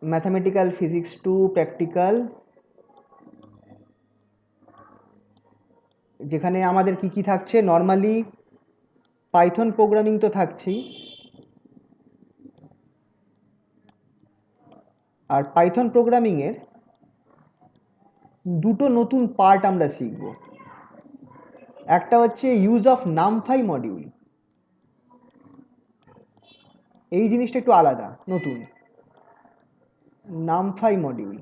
Mathematical physics 2 practical, যেখানে আমাদের কি কি থাকছে, নর্মালি পাইথন প্রোগ্রামিং তো থাকছেই, আর পাইথন প্রোগ্রামিংয়ের দুটো নতুন পার্ট আমরা শিখব। একটা হচ্ছে ইউজ অফ নামফাই মডিউল, এই জিনিসটা একটু আলাদা, নতুন নামফাই মডিউল।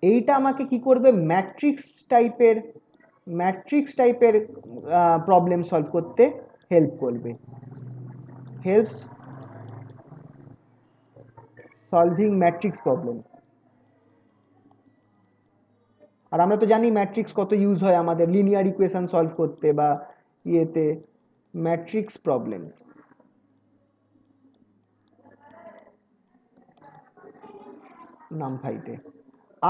এইটা আমাকে কি করবে, ম্যাট্রিক্স টাইপের প্রবলেম সলভ করতে হেল্প করবে, হেল্পস সলভিং ম্যাট্রিক্স প্রবলেম। আর আমরা তো জানি ম্যাট্রিক্স কত ইউজ হয় আমাদের লিনিয়ার ইকুয়েশন সলভ করতে বা ইয়েতে, ম্যাট্রিক্স প্রবলেমস। নামফাইতে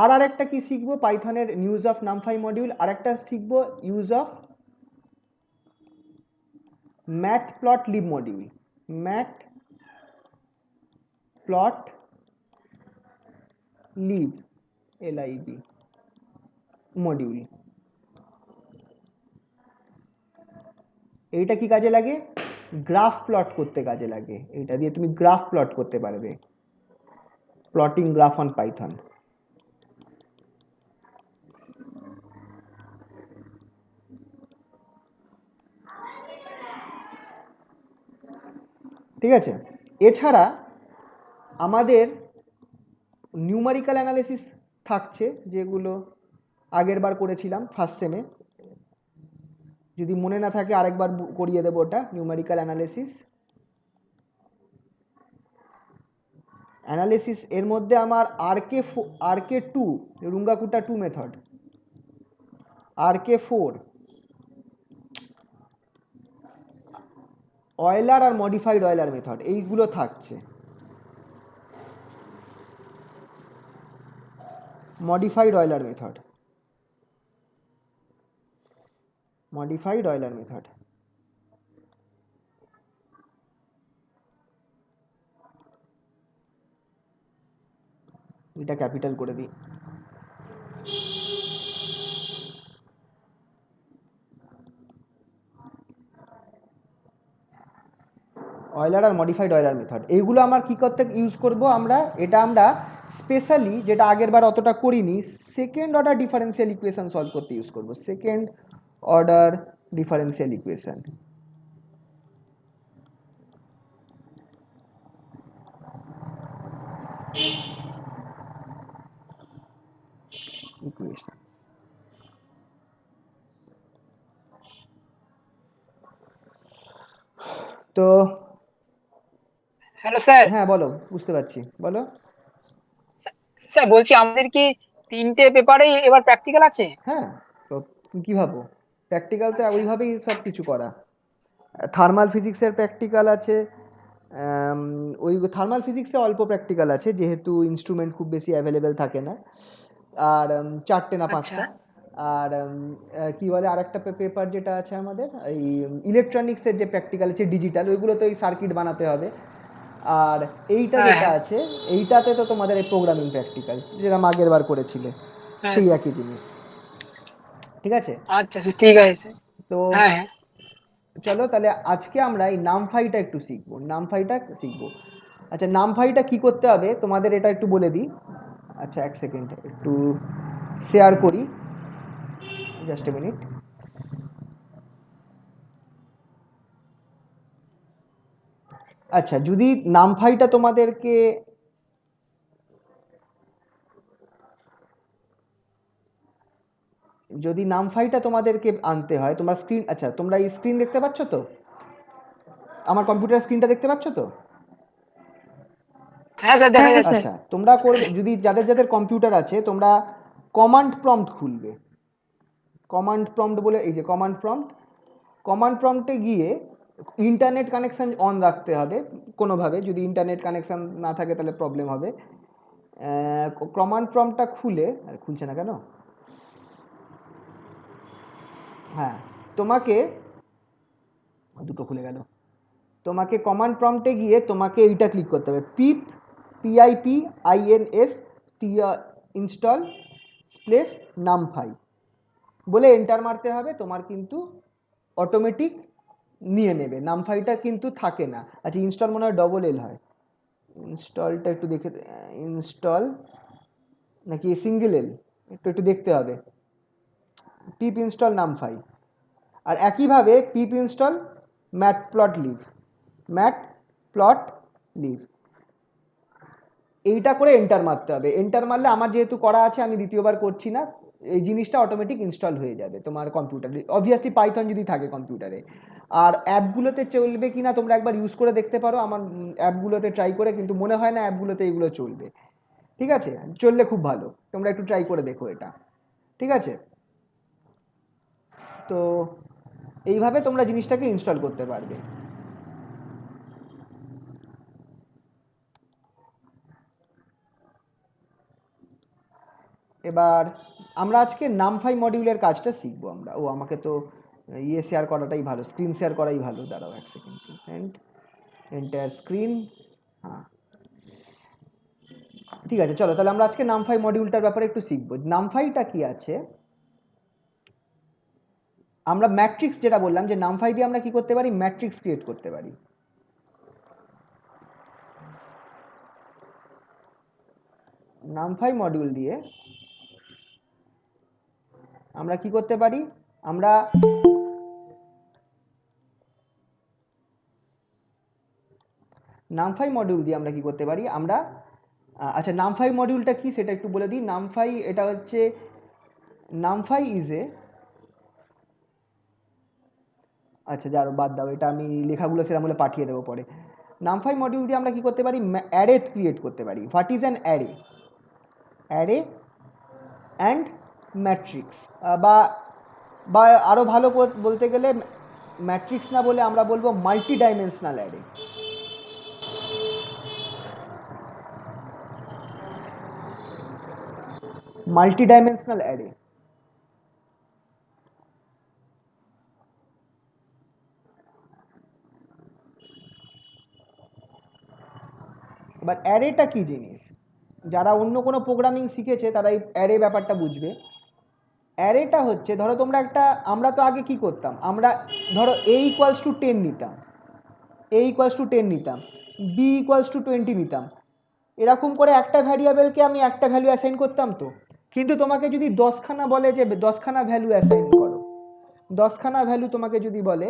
আর একটা কি শিখবো, পাইথনের ইউজ অফ নামফাই মডিউল, আর একটা শিখবো use of math plot lib module, math plot lib LIB module. এইটা কি কাজে লাগে, গ্রাফ প্লট করতে কাজে লাগে, এইটা দিয়ে তুমি গ্রাফ প্লট করতে পারবে, প্লটিং গ্রাফ অন পাইথন। ঠিক আছে, এছাড়া আমাদের নিউমারিক্যাল অ্যানালিসিস থাকছে, যেগুলো আগের বার করেছিলাম ফার্স্ট সেমে, যদি মনে না থাকে আরেকবার করিয়ে দেবো ওটা। নিউমারিক্যাল অ্যানালিসিস এর মধ্যে আমার RK2 রুঙ্গাকুটা 2 মেথড, RK4 অয়েলার আর মডিফাইড অয়েলার মেথড, এইগুলো থাকছে। Modified Euler method, modified Euler method. এটা ক্যাপিটাল করে দিই। অয়েলার আর মডিফাইড অয়েলার মেথড, এইগুলো আমার কি করতে ইউজ করব আমরা, এটা আমরা স্পেশালি যেটা আগের বার অতটা করিনি, second order differential equation solve করতে ইউজ করব, second order differential equation. Equation তো হ্যালো স্যার। হ্যাঁ বলো, বুঝতে পারছি, বলো। স্যার বলছি আমাদের কি 3টে পেপারে এবার প্র্যাকটিক্যাল আছে? হ্যাঁ, তো তুমি কি ভাবো, প্র্যাকটিক্যাল তো আচ্ছা ওইভাবেই সব কিছু করা। থার্মাল ফিজিক্সের প্র্যাকটিক্যাল আছে, ওই থার্মাল ফিজিক্সে অল্প প্র্যাকটিক্যাল আছে যেহেতু ইনস্ট্রুমেন্ট খুব বেশি অ্যাভেলেবেল থাকে না, আর 4টে না আচ্ছা 5টা। আর কি বলে আরেকটা পেপার যেটা আছে আমাদের, এই ইলেকট্রনিক্সের যে প্র্যাকটিক্যাল আছে ডিজিটাল, ওইগুলো তো এই সার্কিট বানাতে হবে। আর এইটা হ্যাঁ যেটা হ্যাঁ আছে, এইটাতে তো তোমাদের এই প্রোগ্রামিং প্র্যাকটিক্যাল যেরকম আগের বার করেছিলে, হ্যাঁ সেই স্যার। একই জিনিস। ঠিক আছে, আচ্ছা স্যার ঠিক আছে স্যার। তো হ্যাঁ হ্যাঁ চলো তাহলে আজকে আমরা এই নামফাইটা একটু শিখবো, নামফাইটা শিখবো। আচ্ছা, নামফাইটা কি করতে হবে তোমাদের এটা একটু বলে দিই। আচ্ছা, এক সেকেন্ড একটু শেয়ার করি, জাস্ট এ মিনিট। আচ্ছা, যদি নামফাইটা তোমাদেরকে আনতে হয়, তোমরা স্ক্রিন, আচ্ছা তোমরা এই স্ক্রিন দেখতে পাচ্ছ তো, আমার কম্পিউটার স্ক্রিনটা দেখতে পাচ্ছ তো? হ্যাঁ স্যার দেখা যাচ্ছে। আচ্ছা, তোমরা করবে, যদি যাদের যাদের কম্পিউটার আছে তোমরা কমান্ড প্রম্পট খুলবে, কমান্ড প্রম্পট বলে, এই যে কমান্ড প্রম্পট, কমান্ড প্রম্পটে গিয়ে ইন্টারনেট কানেকশান অন রাখতে হবে কোনোভাবে, যদি ইন্টারনেট কানেকশান না থাকে তাহলে প্রবলেম হবে। কমান্ড প্রম্পটটা খুলে, আর খুলছে না কেন, হ্যাঁ তোমাকে, দুটো খুলে গেল। তোমাকে কমান্ড প্রম্পটে গিয়ে তোমাকে এইটা ক্লিক করতে হবে, PIPINS ইনস্টল স্পেস numpy বলে এন্টার মারতে হবে। তোমার কিন্তু অটোমেটিক নিয়ে নেবে, নামফাইটা কিন্তু থাকে না। আচ্ছা ইনস্টল মনে হয় ডবল এল হয়, ইনস্টলটা একটু দেখে, ইনস্টল নাকি সিঙ্গেল এল একটু একটু দেখতে হবে, পিপ ইনস্টল নামফাই। আর একইভাবে পিপ ইনস্টল ম্যাটপ্লটলিব এইটা করে এন্টার মারতে হবে। এন্টার মারলে আমার যেহেতু করা আছে আমি দ্বিতীয়বার করছি না, এই জিনিসটা অটোমেটিক ইনস্টল হয়ে যাবে তোমার কম্পিউটারে, অবভিয়াসলি পাইথন যদি থাকে কম্পিউটারে। আর অ্যাপগুলোতে চলবে কিনা তোমরা একবার ইউজ করে দেখতে পারো, আমার অ্যাপগুলোতে ট্রাই করে, কিন্তু মনে হয় না অ্যাপগুলোতে এগুলো চলবে। ঠিক আছে, চললে খুব ভালো, তোমরা একটু ট্রাই করে দেখো এটা। ঠিক আছে, তো এইভাবে তোমরা জিনিসটাকে ইনস্টল করতে পারবে। এবার আমরা আজকে নামফাই মডিউলের কাজটা শিখবো আমরা। ও আমাকে তো ইয়ে শেয়ার করাটাই ভালো, স্ক্রিন শেয়ার করাই ভালো। দাঁড়াও এক সেকেন্ড, প্রেজেন্ট এন্টায়ার স্ক্রিন। হ্যাঁ ঠিক আছে, চলো তাহলে আমরা আজকে নামফাই মডিউলটার ব্যাপারে একটু শিখবো। নামফাইটা কি আছে, আমরা ম্যাট্রিক্স যেটা বললাম যে নামফাই দিয়ে আমরা কি করতে পারি, ম্যাট্রিক্স ক্রিয়েট করতে পারি। নামফাই মডিউল দিয়ে আমরা কি করতে পারি, আমরা নামফাই মডিউল দিয়ে আমরা কি করতে পারি, আমরা আচ্ছা নামফাই মডিউলটা কি সেটা একটু বলে দিই। নামফাই এটা হচ্ছে, নামফাই ইজ এ, আচ্ছা যাও বাদ দাও, এটা আমি লেখাগুলো সেরকম হলে পাঠিয়ে দেবো পরে। নামফাই মডিউল দিয়ে আমরা কি করতে পারি, অ্যারে ক্রিয়েট করতে পারি। What is an array, array and matrix, বা বা আরও ভালো বলতে গেলে ম্যাট্রিক্স না বলে আমরা বলবো multi dimensional array. Multi dimensional array, এবার অ্যারেটা কি জিনিস, যারা অন্য কোনো প্রোগ্রামিং শিখেছে তারা এই অ্যারে ব্যাপারটা বুঝবে। অ্যারেটা হচ্ছে, ধরো তোমরা একটা, আমরা তো আগে কি করতাম, আমরা ধরো A=10 নিতাম, A=10 নিতাম, B=20 নিতাম, এরকম করে একটা ভ্যারিয়েবলকে আমি একটা ভ্যালু অ্যাসাইন করতাম। তো কিন্তু তোমাকে যদি 10খানা বলে যে 10খানা ভ্যালু অ্যাসাইন করো, 10খানা ভ্যালু তোমাকে যদি বলে,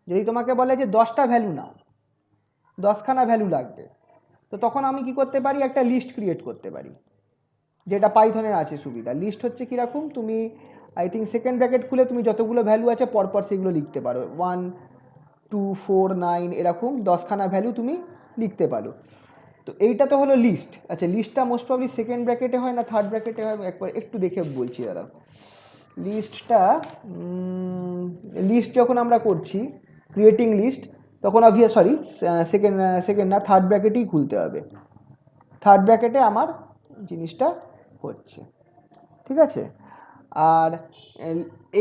যদি তোমাকে বলে যে 10টা ভ্যালু নাও, 10খানা ভ্যালু লাগবে, তো তখন আমি কি করতে পারি, একটা লিস্ট ক্রিয়েট করতে পারি, যেটা পাইথনে আছে সুবিধা। লিস্ট হচ্ছে কীরকম, তুমি আই থিঙ্ক সেকেন্ড ব্র্যাকেট খুলে তুমি যতগুলো ভ্যালু আছে পরপর সেগুলো লিখতে পারো, 1 2 4 9 এরকম 10খানা ভ্যালু তুমি লিখতে পারো। তো এইটা তো হলো লিস্ট। আচ্ছা লিস্টটা মোস্ট প্রবলি সেকেন্ড ব্র্যাকেটে হয় না থার্ড ব্র্যাকেটে হয়, একবার একটু দেখে বলছি দাঁড়াও। লিস্টটা, লিস্ট যখন আমরা করছি ক্রিয়েটিং লিস্ট, তখন সরি সেকেন্ড সেকেন্ড না থার্ড ব্র্যাকেটেই খুলতে হবে, থার্ড ব্র্যাকেটে আমার জিনিসটা হচ্ছে। ঠিক আছে, আর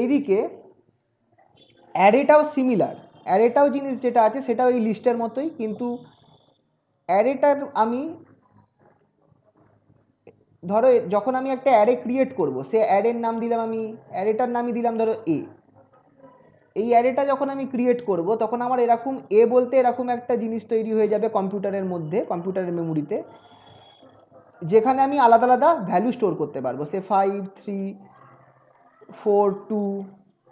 এইদিকে অ্যারেটাও সিমিলার, অ্যারেটাও জিনিস যেটা আছে সেটাও এই লিস্টের মতোই, কিন্তু অ্যারেটার আমি ধরো যখন আমি একটা অ্যারে ক্রিয়েট করব, সে অ্যারের নাম দিলাম আমি, অ্যারেটার নামই দিলাম ধরো এ। এই অ্যারেটা যখন আমি ক্রিয়েট করব তখন আমার এরকম এ বলতে এরকম একটা জিনিস তৈরি হয়ে যাবে কম্পিউটারের মধ্যে, কম্পিউটারের মেমোরিতে, যেখানে আমি আলাদা আলাদা ভ্যালু স্টোর করতে পারবো। সে 5 3 4 2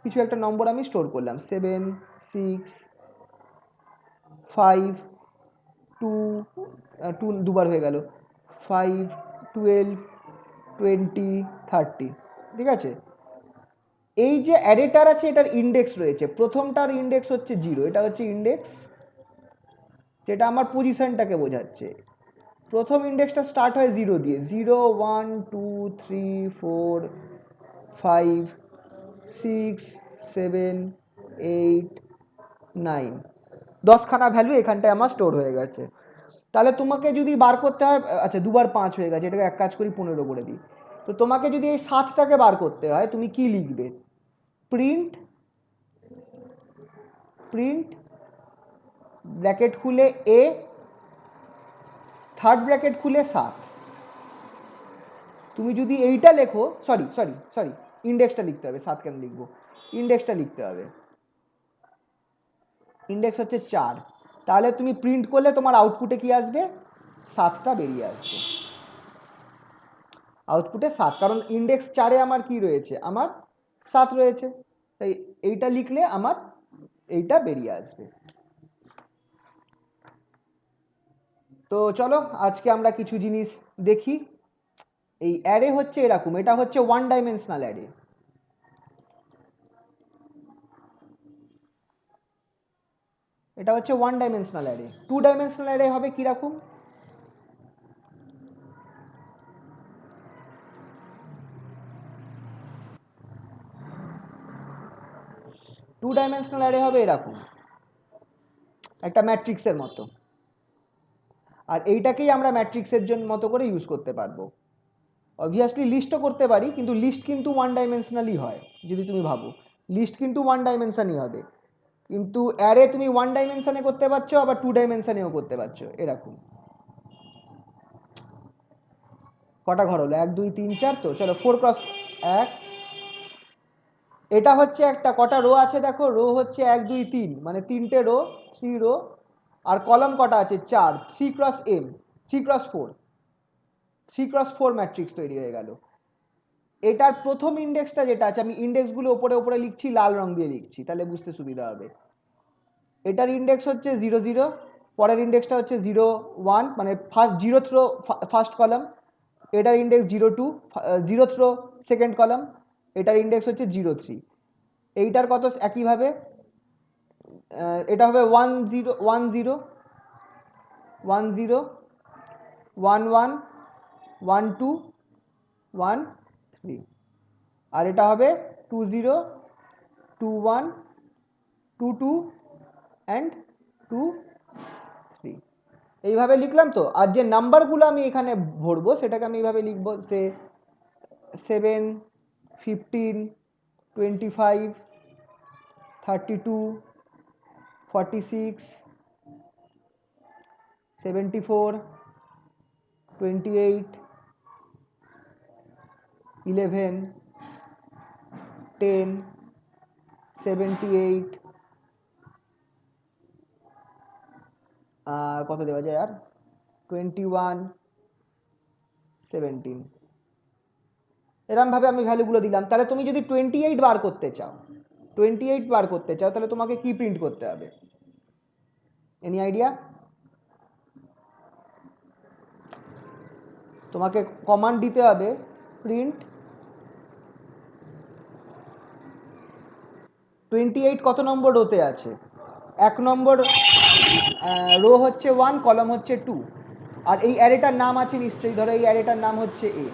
কিছু একটা নম্বর আমি স্টোর করলাম, 7 6 5 2 2 দুবার হয়ে গেল, 5 12 20 30। ঠিক আছে, এই যে অ্যারেটার আছে এটার ইন্ডেক্স রয়েছে, প্রথমটার ইন্ডেক্স হচ্ছে 0, এটা হচ্ছে ইন্ডেক্স যেটা আমার পজিশনটাকে বোঝাচ্ছে। প্রথম ইন্ডেক্সটা স্টার্ট হয় 0 দিয়ে, 0 1 2 3 4 5 6 7 8 9, 10খানা ভ্যালু এখানটায় আমার স্টোর হয়ে গেছে। তাহলে তোমাকে যদি বার করতে হয়, আচ্ছা দুবার 5 হয়ে গেছে, এটাকে এক কাজ করি 15 করে দিই। তো তোমাকে যদি এই 7টাকে বার করতে হয় তুমি কি লিখবে, প্রিন্ট প্রিন্ট ব্র্যাকেট খুলে এ থার্ড ব্র্যাকেট খুলে 7। তুমি যদি এইটা লেখো, সরি সরি সরি ইন্ডেক্সটা লিখতে হবে, 7 কেন লিখবো, ইন্ডেক্সটা লিখতে হবে। ইন্ডেক্স হচ্ছে 4। তাহলে তুমি প্রিন্ট করলে তোমার আউটপুটে কি আসবে, 7টা বেরিয়ে আসবে। আউটপুটে 7, কারণ ইন্ডেক্স 4-এ আমার কি রয়েছে, আমার 7 রয়েছে, তাই এইটা লিখলে আমার এইটা বেরিয়ে আসবে। তো চলো আজকে আমরা কিছু জিনিস দেখি। এই অ্যারে হচ্ছে এরকম, এটা হচ্ছে ওয়ান ডাইমেনশনাল অ্যারে। এটা হচ্ছে one dimensional array. Two dimensional array হবে কিরকম, টু ডাইমেনশনাল অ্যারে হবে এরকম, একটা ম্যাট্রিক্সের মতো। আর এইটাকেই আমরা ম্যাট্রিক্সের জন্য মতো করে ইউজ করতে পারবো। অবভিয়াসলি লিস্টও করতে পারি, কিন্তু লিস্ট কিন্তু ওয়ান ডাইমেনশনালই হয়। যদি তুমি ভাবো লিস্ট কিন্তু ওয়ান ডাইমেনশনই হবে, কিন্তু অ্যারে তুমি ওয়ান ডাইমেনশনে করতে পারছো, আবার টু ডাইমেনশনেও করতে পারছো। এরকম কটা ঘর হলো, 1 2 3 4, তো চলো 4 × 1। এটা হচ্ছে একটা, কটা রো আছে দেখো, রো হচ্ছে 1 2 3, মানে 3টে রো, 3 রো। আর কলাম কটা আছে, 4, 3 × m, 3 × 4, 3 × 4 ম্যাট্রিক্স তৈরি হয়ে গেল। এটার প্রথম ইন্ডেক্সটা যেটা আছে, আমি ইন্ডেক্সগুলো ওপরে ওপরে লিখছি, লাল রং দিয়ে লিখছি, তাহলে বুঝতে সুবিধা হবে। এটার ইন্ডেক্স হচ্ছে 0 0, পরের ইন্ডেক্সটা হচ্ছে 0 1, মানে first 0th row first column. এটার index 0 2, 0th row second column. এটার ইন্ডেক্স হচ্ছে 0 3। এইটার কত একইভাবে, এটা হবে 1 0 1 0 1 0 1 1 1 2 1 3। আর এটা হবে 2 0 2 1 2 2 অ্যান্ড 2 3। এইভাবে লিখলাম তো। আর যে নাম্বারগুলো আমি এখানে ভরবো সেটাকে আমি এইভাবে লিখবো, সে 7 15 25 32 46 74 28 11 10 78। আর কত দেওয়া যায়, আর 21 17। এরমভাবে আমি ভ্যালুগুলো দিলাম। তাহলে তুমি যদি 28 বার করতে চাও, 28 বার করতে চাও, তাহলে তোমাকে কি প্রিন্ট করতে হবে, এনি আইডিয়া? তোমাকে কমান্ড দিতে হবে, প্রিন্ট 28 কত নম্বর রোতে আছে, 1 নম্বর রো হচ্ছে 1, কলাম হচ্ছে 2। আর এই অ্যারেটার নাম আছে নিশ্চয়ই, ধরো এই অ্যারেটার নাম হচ্ছে এ।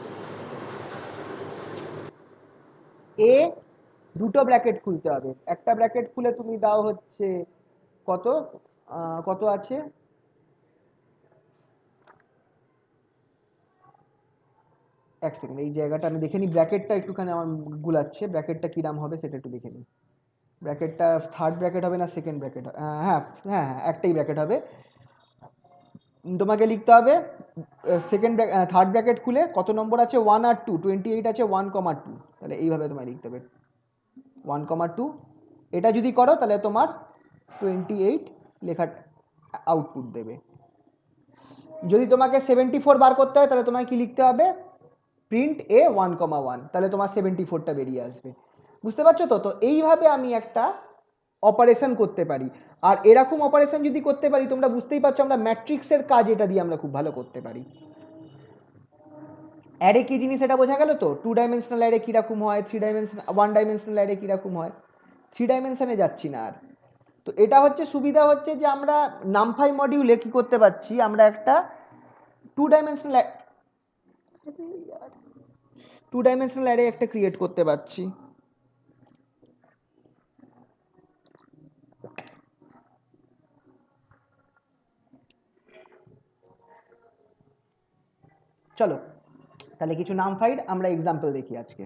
এ দুটো ব্র্যাকেট খুলতে হবে, একটা ব্র্যাকেট খুলে তুমি দাও হচ্ছে কত, কত আছে, এক সেকেন্ড, এই জায়গাটা আমি দেখে নিই, ব্র্যাকেটটা একটুখানি আমার গুলাচ্ছে, ব্র্যাকেটটা কিরাম হবে সেটা একটু দেখে নিই। ব্র্যাকেটটা থার্ড ব্র্যাকেট হবে না সেকেন্ড ব্র্যাকেট, হ্যাঁ হ্যাঁ হ্যাঁ একটাই ব্র্যাকেট হবে। তোমাকে লিখতে হবে থার্ড ব্র্যাকেট খুলে কত নম্বর আছে, 1 আর 2, 28 আছে 1, 2, তাহলে এইভাবে তোমায় লিখতে হবে 1, 2। এটা যদি করো তাহলে তোমার 28 লেখা আউটপুট দেবে। যদি তোমাকে 74 বার করতে হয় তাহলে তোমায় কি লিখতে হবে, প্রিন্ট এ 1, 1, তাহলে তোমার 74টা বেরিয়ে আসবে। বুঝতে পারছো তো? তো এইভাবে আমি একটা অপারেশন করতে পারি। আর এরকম অপারেশন যদি করতে পারি, তোমরা বুঝতেই পারছো আমরা ম্যাট্রিক্সের কাজ এটা দিয়ে আমরা খুব ভালো করতে পারি। অ্যারে কি জিনিস এটা বোঝা গেল তো, টু ডাইমেনশনাল অ্যারে কীরকম হয়, three dimensional, one dimensional array কীরকম হয়। থ্রি ডাইমেনশনে যাচ্ছি না আর। তো এটা হচ্ছে সুবিধা, হচ্ছে যে আমরা নামফাই মডিউলে কি করতে পারছি, আমরা একটা টু ডাইমেনশনাল অ্যারে একটা ক্রিয়েট করতে পারছি। চলো তাহলে কিছু নামফাইড আমরা এক্সাম্পল দেখি আজকে।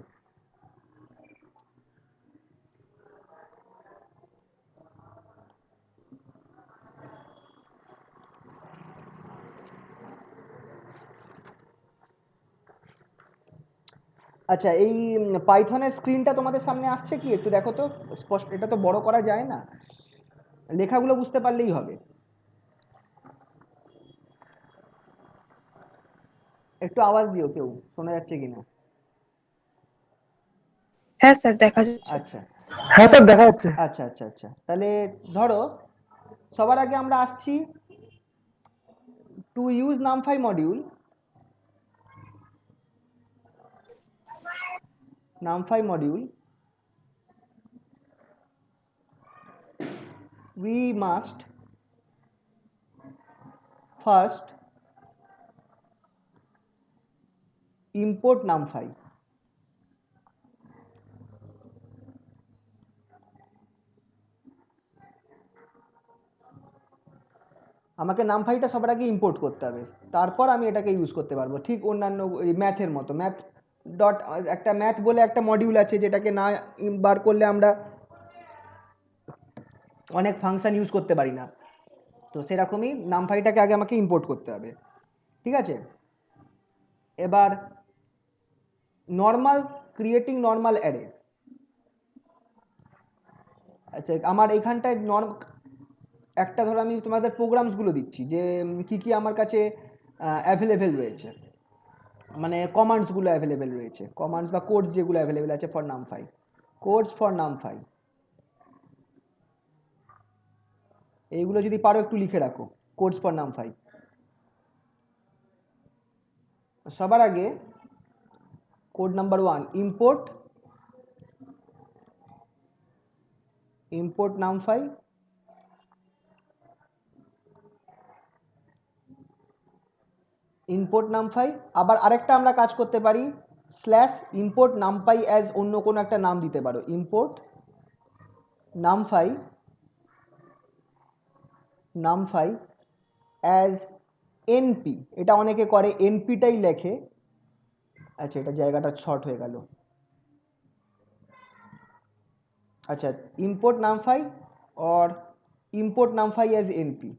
আচ্ছা, এই পাইথনের স্ক্রিনটা তোমাদের সামনে আসছে কি? একটু দেখো তো স্পষ্ট, এটা তো বড় করা যায় না, লেখাগুলো বুঝতে পারলেই হবে। একটু আওয়াজ দিও, কেউ শোনা যাচ্ছে কিনা। হ্যাঁ স্যার, দেখা যাচ্ছে। আচ্ছা হ্যাঁ স্যার, দেখা যাচ্ছে। আচ্ছা আচ্ছা আচ্ছা, তাহলে ধরো সবার আগে আমরা আসছি to use Namphai module. Namphai module we must first import numpy. আমাকে নামফাইটা সবার আগে ইম্পোর্ট করতে হবে, তারপর আমি এটাকে ইউজ করতে পারবো। ঠিক অন্যান্য ম্যাথের মতো, ম্যাথ ডট একটা ম্যাথ বলে একটা মডিউল আছে, যেটাকে না বার করলে আমরা অনেক ফাংশন ইউজ করতে পারি না। তো সেরকমই নামফাইটাকে আগে আমাকে ইম্পোর্ট করতে হবে, ঠিক আছে। এবার নর্মাল, ক্রিয়েটিং নর্মাল অ্যারে। আচ্ছা, আমার এইখানটায় একটা ধরো আমি তোমাদের প্রোগ্রামসগুলো দিচ্ছি যে কি কি আমার কাছে অ্যাভেলেবেল রয়েছে, মানে কমান্ডসগুলো অ্যাভেলেবেল রয়েছে, কমান্ডস বা কোডস যেগুলো অ্যাভেলেবেল আছে for Namphai. Codes for Namphai, এইগুলো যদি পারো একটু লিখে রাখো, কোডস ফর নামফাই। সবার আগে code number 1, import import Namphai. Import Namphai, আবার আরেকটা আমরা কাজ করতে পারি, স্ল্যাশ ইম্পোর্ট নামপাই অ্যাজ অন্য কোনো একটা নাম দিতে পারো, import NumPy, NumPy as NP. এটা অনেকে করে এনপিটাই লেখে। আচ্ছা, এটা জায়গাটা শর্ট হয়ে গেল। আচ্ছা, import NumPy or import NumPy as NP.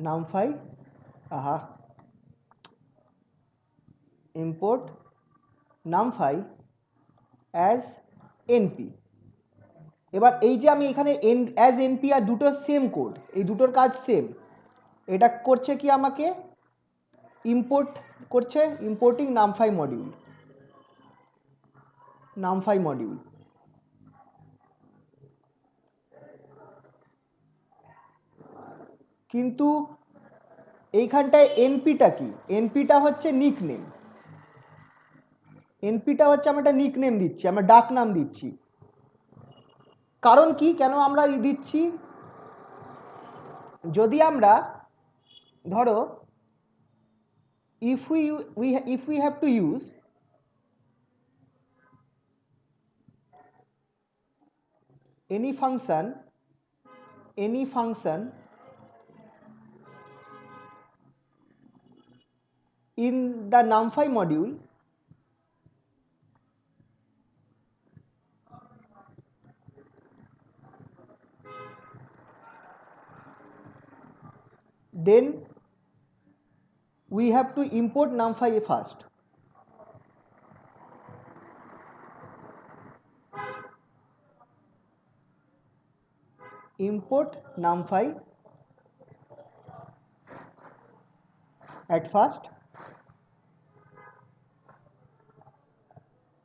NumPy, আহা, ইম্পোর্ট নামফাই অ্যাজ এনপি। এবার এই যে আমি এখানে অ্যাজ এনপি আর দুটো সেম কোড, এই দুটোর কাজ সেম। এটা করছে কি, আমাকে ইম্পোর্ট করছে, importing Namphai module, Namphai module. কিন্তু এইখানটায় এনপিটা কি? এনপিটা হচ্ছে নিক নেম। এনপিটা হচ্ছে আমরা একটা নিক নেম দিচ্ছি, আমরা ডাক নাম দিচ্ছি। কারণ কি, কেন আমরা দিচ্ছি? যদি আমরা ধরো if we have to use any function in the numpy module, then we have to import numpy first. Import numpy at first,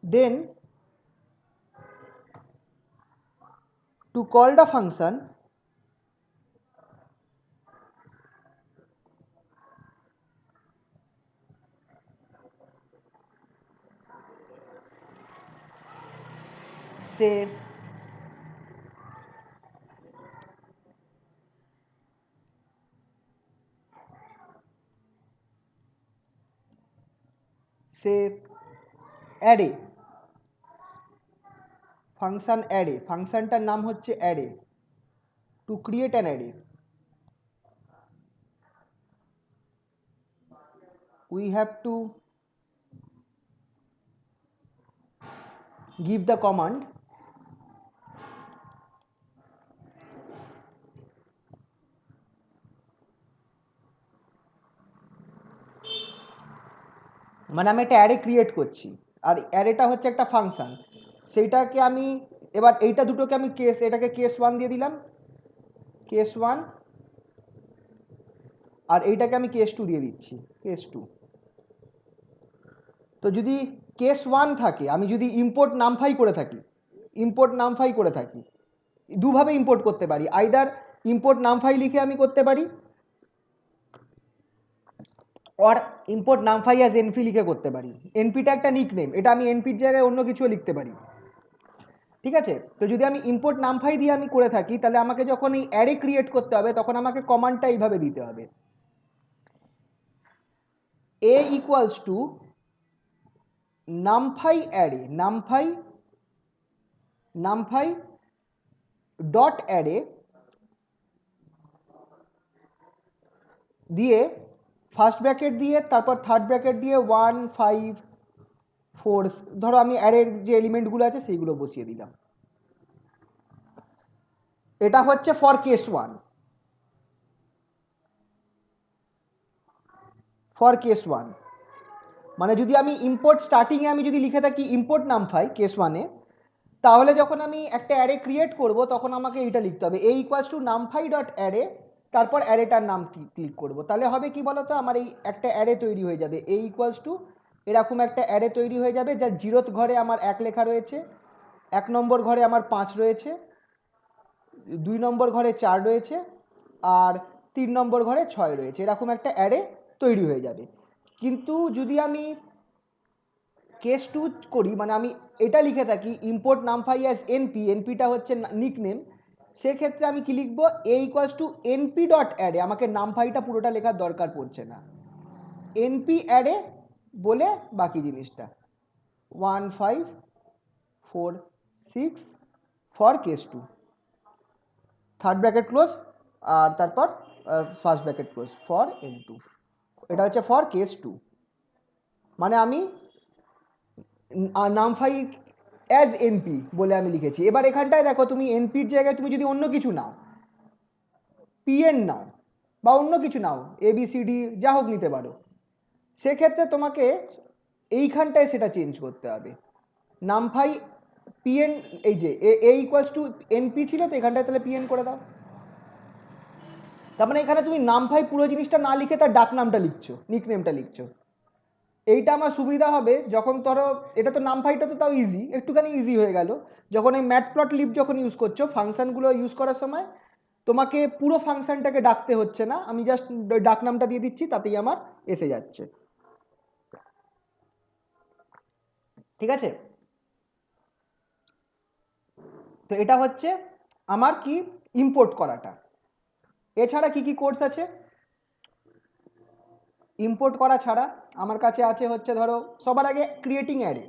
then to call the function, say array, function array, ফাংশনটার নাম হচ্ছে array. To create an array we have to give the command মানে আমি একটা array create করছি, আর অ্যারেটা হচ্ছে একটা function, সেইটাকে আমি এবার এইটা দুটোকে আমি এটাকে কেস 1 দিয়ে দিলাম, কেস 1, আর এইটাকে আমি কেস 2 দিয়ে দিচ্ছি, কেস 2। তো যদি কেস 1 থাকে, আমি যদি ইম্পোর্ট নামফাই করে থাকি, দুভাবে ইম্পোর্ট করতে পারি, আইদার ইম্পোর্ট নামফাই লিখে আমি করতে পারি, or import NumPy as NP লিখে করতে পারি। এনপিটা একটা নিকনেম, এটা আমি এনপির জায়গায় অন্য কিছুও লিখতে পারি, ঠিক আছে। তো যদি আমি ইম্পোর্ট নামফাই দিয়ে আমি করে থাকি, তাহলে আমাকে যখন এই অ্যারে ক্রিয়েট করতে হবে তখন আমাকে কমান্ডটা এইভাবে দিতে হবে, a equals two Namphai array, Namphai dot array দিয়ে ফার্স্ট ব্র্যাকেট দিয়ে তারপর থার্ড ব্র্যাকেট দিয়ে 1 5 4, ধরো আমি অ্যারের যে এলিমেন্টগুলো আছে সেইগুলো বসিয়ে দিলাম। এটা হচ্ছে ফর কেস 1, ফর কেস 1। মানে যদি আমি ইম্পোর্ট স্টার্টিংয়ে আমি যদি লিখে থাকি ইম্পোর্ট নামফাই কেস 1-এ, তাহলে যখন আমি একটা অ্যারে ক্রিয়েট করব তখন আমাকে এইটা লিখতে হবে, a equals two Namphai dot array, তারপর অ্যারেটার নাম ক্লিক করব। তাহলে হবে কি বলতো, আমার এই একটা অ্যারে তৈরি হয়ে যাবে, a ইকুয়ালস টু এরকম একটা অ্যারে তৈরি হয়ে যাবে, যার 0th ঘরে আমার 1 লেখা রয়েছে, 1 নম্বর ঘরে আমার 5 রয়েছে, 2 নম্বর ঘরে 4 রয়েছে, আর 3 নম্বর ঘরে 6 রয়েছে, এরকম একটা অ্যারে তৈরি হয়ে যাবে। কিন্তু যদি আমি কেস 2 করি, মানে আমি এটা লিখে থাকি ইম্পোর্ট নামফাই অ্যাজ এনপি, এনপিটা হচ্ছে নিকনেম, সেক্ষেত্রে আমি কি লিখবো, a equals to NP dot array, আমাকে নামফাইটা পুরোটা লেখার দরকার পড়ছে না, এনপি অ্যারে বলে বাকি জিনিসটা 1 5 4 6 for case 2, third bracket close, আর তারপর first bracket close for n2। এটা হচ্ছে ফর কেস 2, মানে আমি নামফাই অ্যাজ এনপি বলে আমি লিখেছি। এবার এখানটায় দেখো, তুমি এনপির জায়গায় তুমি যদি অন্য কিছু নাও, পিএন নাও বা অন্য কিছু নাও, এবিসিডি যা হোক নিতে পারো, সেক্ষেত্রে তোমাকে এইখানটায় সেটা চেঞ্জ করতে হবে, নামফাই পিএন, এই যে এ ইকুয়ালস টু এনপি ছিল, তো এখানটায় তাহলে পিএন করে দাও। তার মানে এখানে তুমি নামফাই পুরো জিনিসটা না লিখে তার ডাক নামটা লিখছো, নিকনেমটা লিখছো। এইটা আমার সুবিধা হবে যখন ধরো, এটা তো নামফাইটা তো তাও ইজি, একটুখানি ইজি হয়ে গেল, যখন এই ম্যাটপ্লটলিব যখন ইউজ করছো, ফাংশনগুলো ইউজ করার সময় তোমাকে পুরো ফাংশনটাকে ডাকতে হচ্ছে না, আমি জাস্ট ডাক নামটা দিয়ে দিচ্ছি, তাতেই আমার এসে যাচ্ছে, ঠিক আছে। তো এটা হচ্ছে আমার কি ইম্পোর্ট করাটা। এছাড়া কি কি কোর্স আছে ইম্পোর্ট করা ছাড়া? আমার কাছে আছে হচ্ছে, ধরো সবার আগে creating array,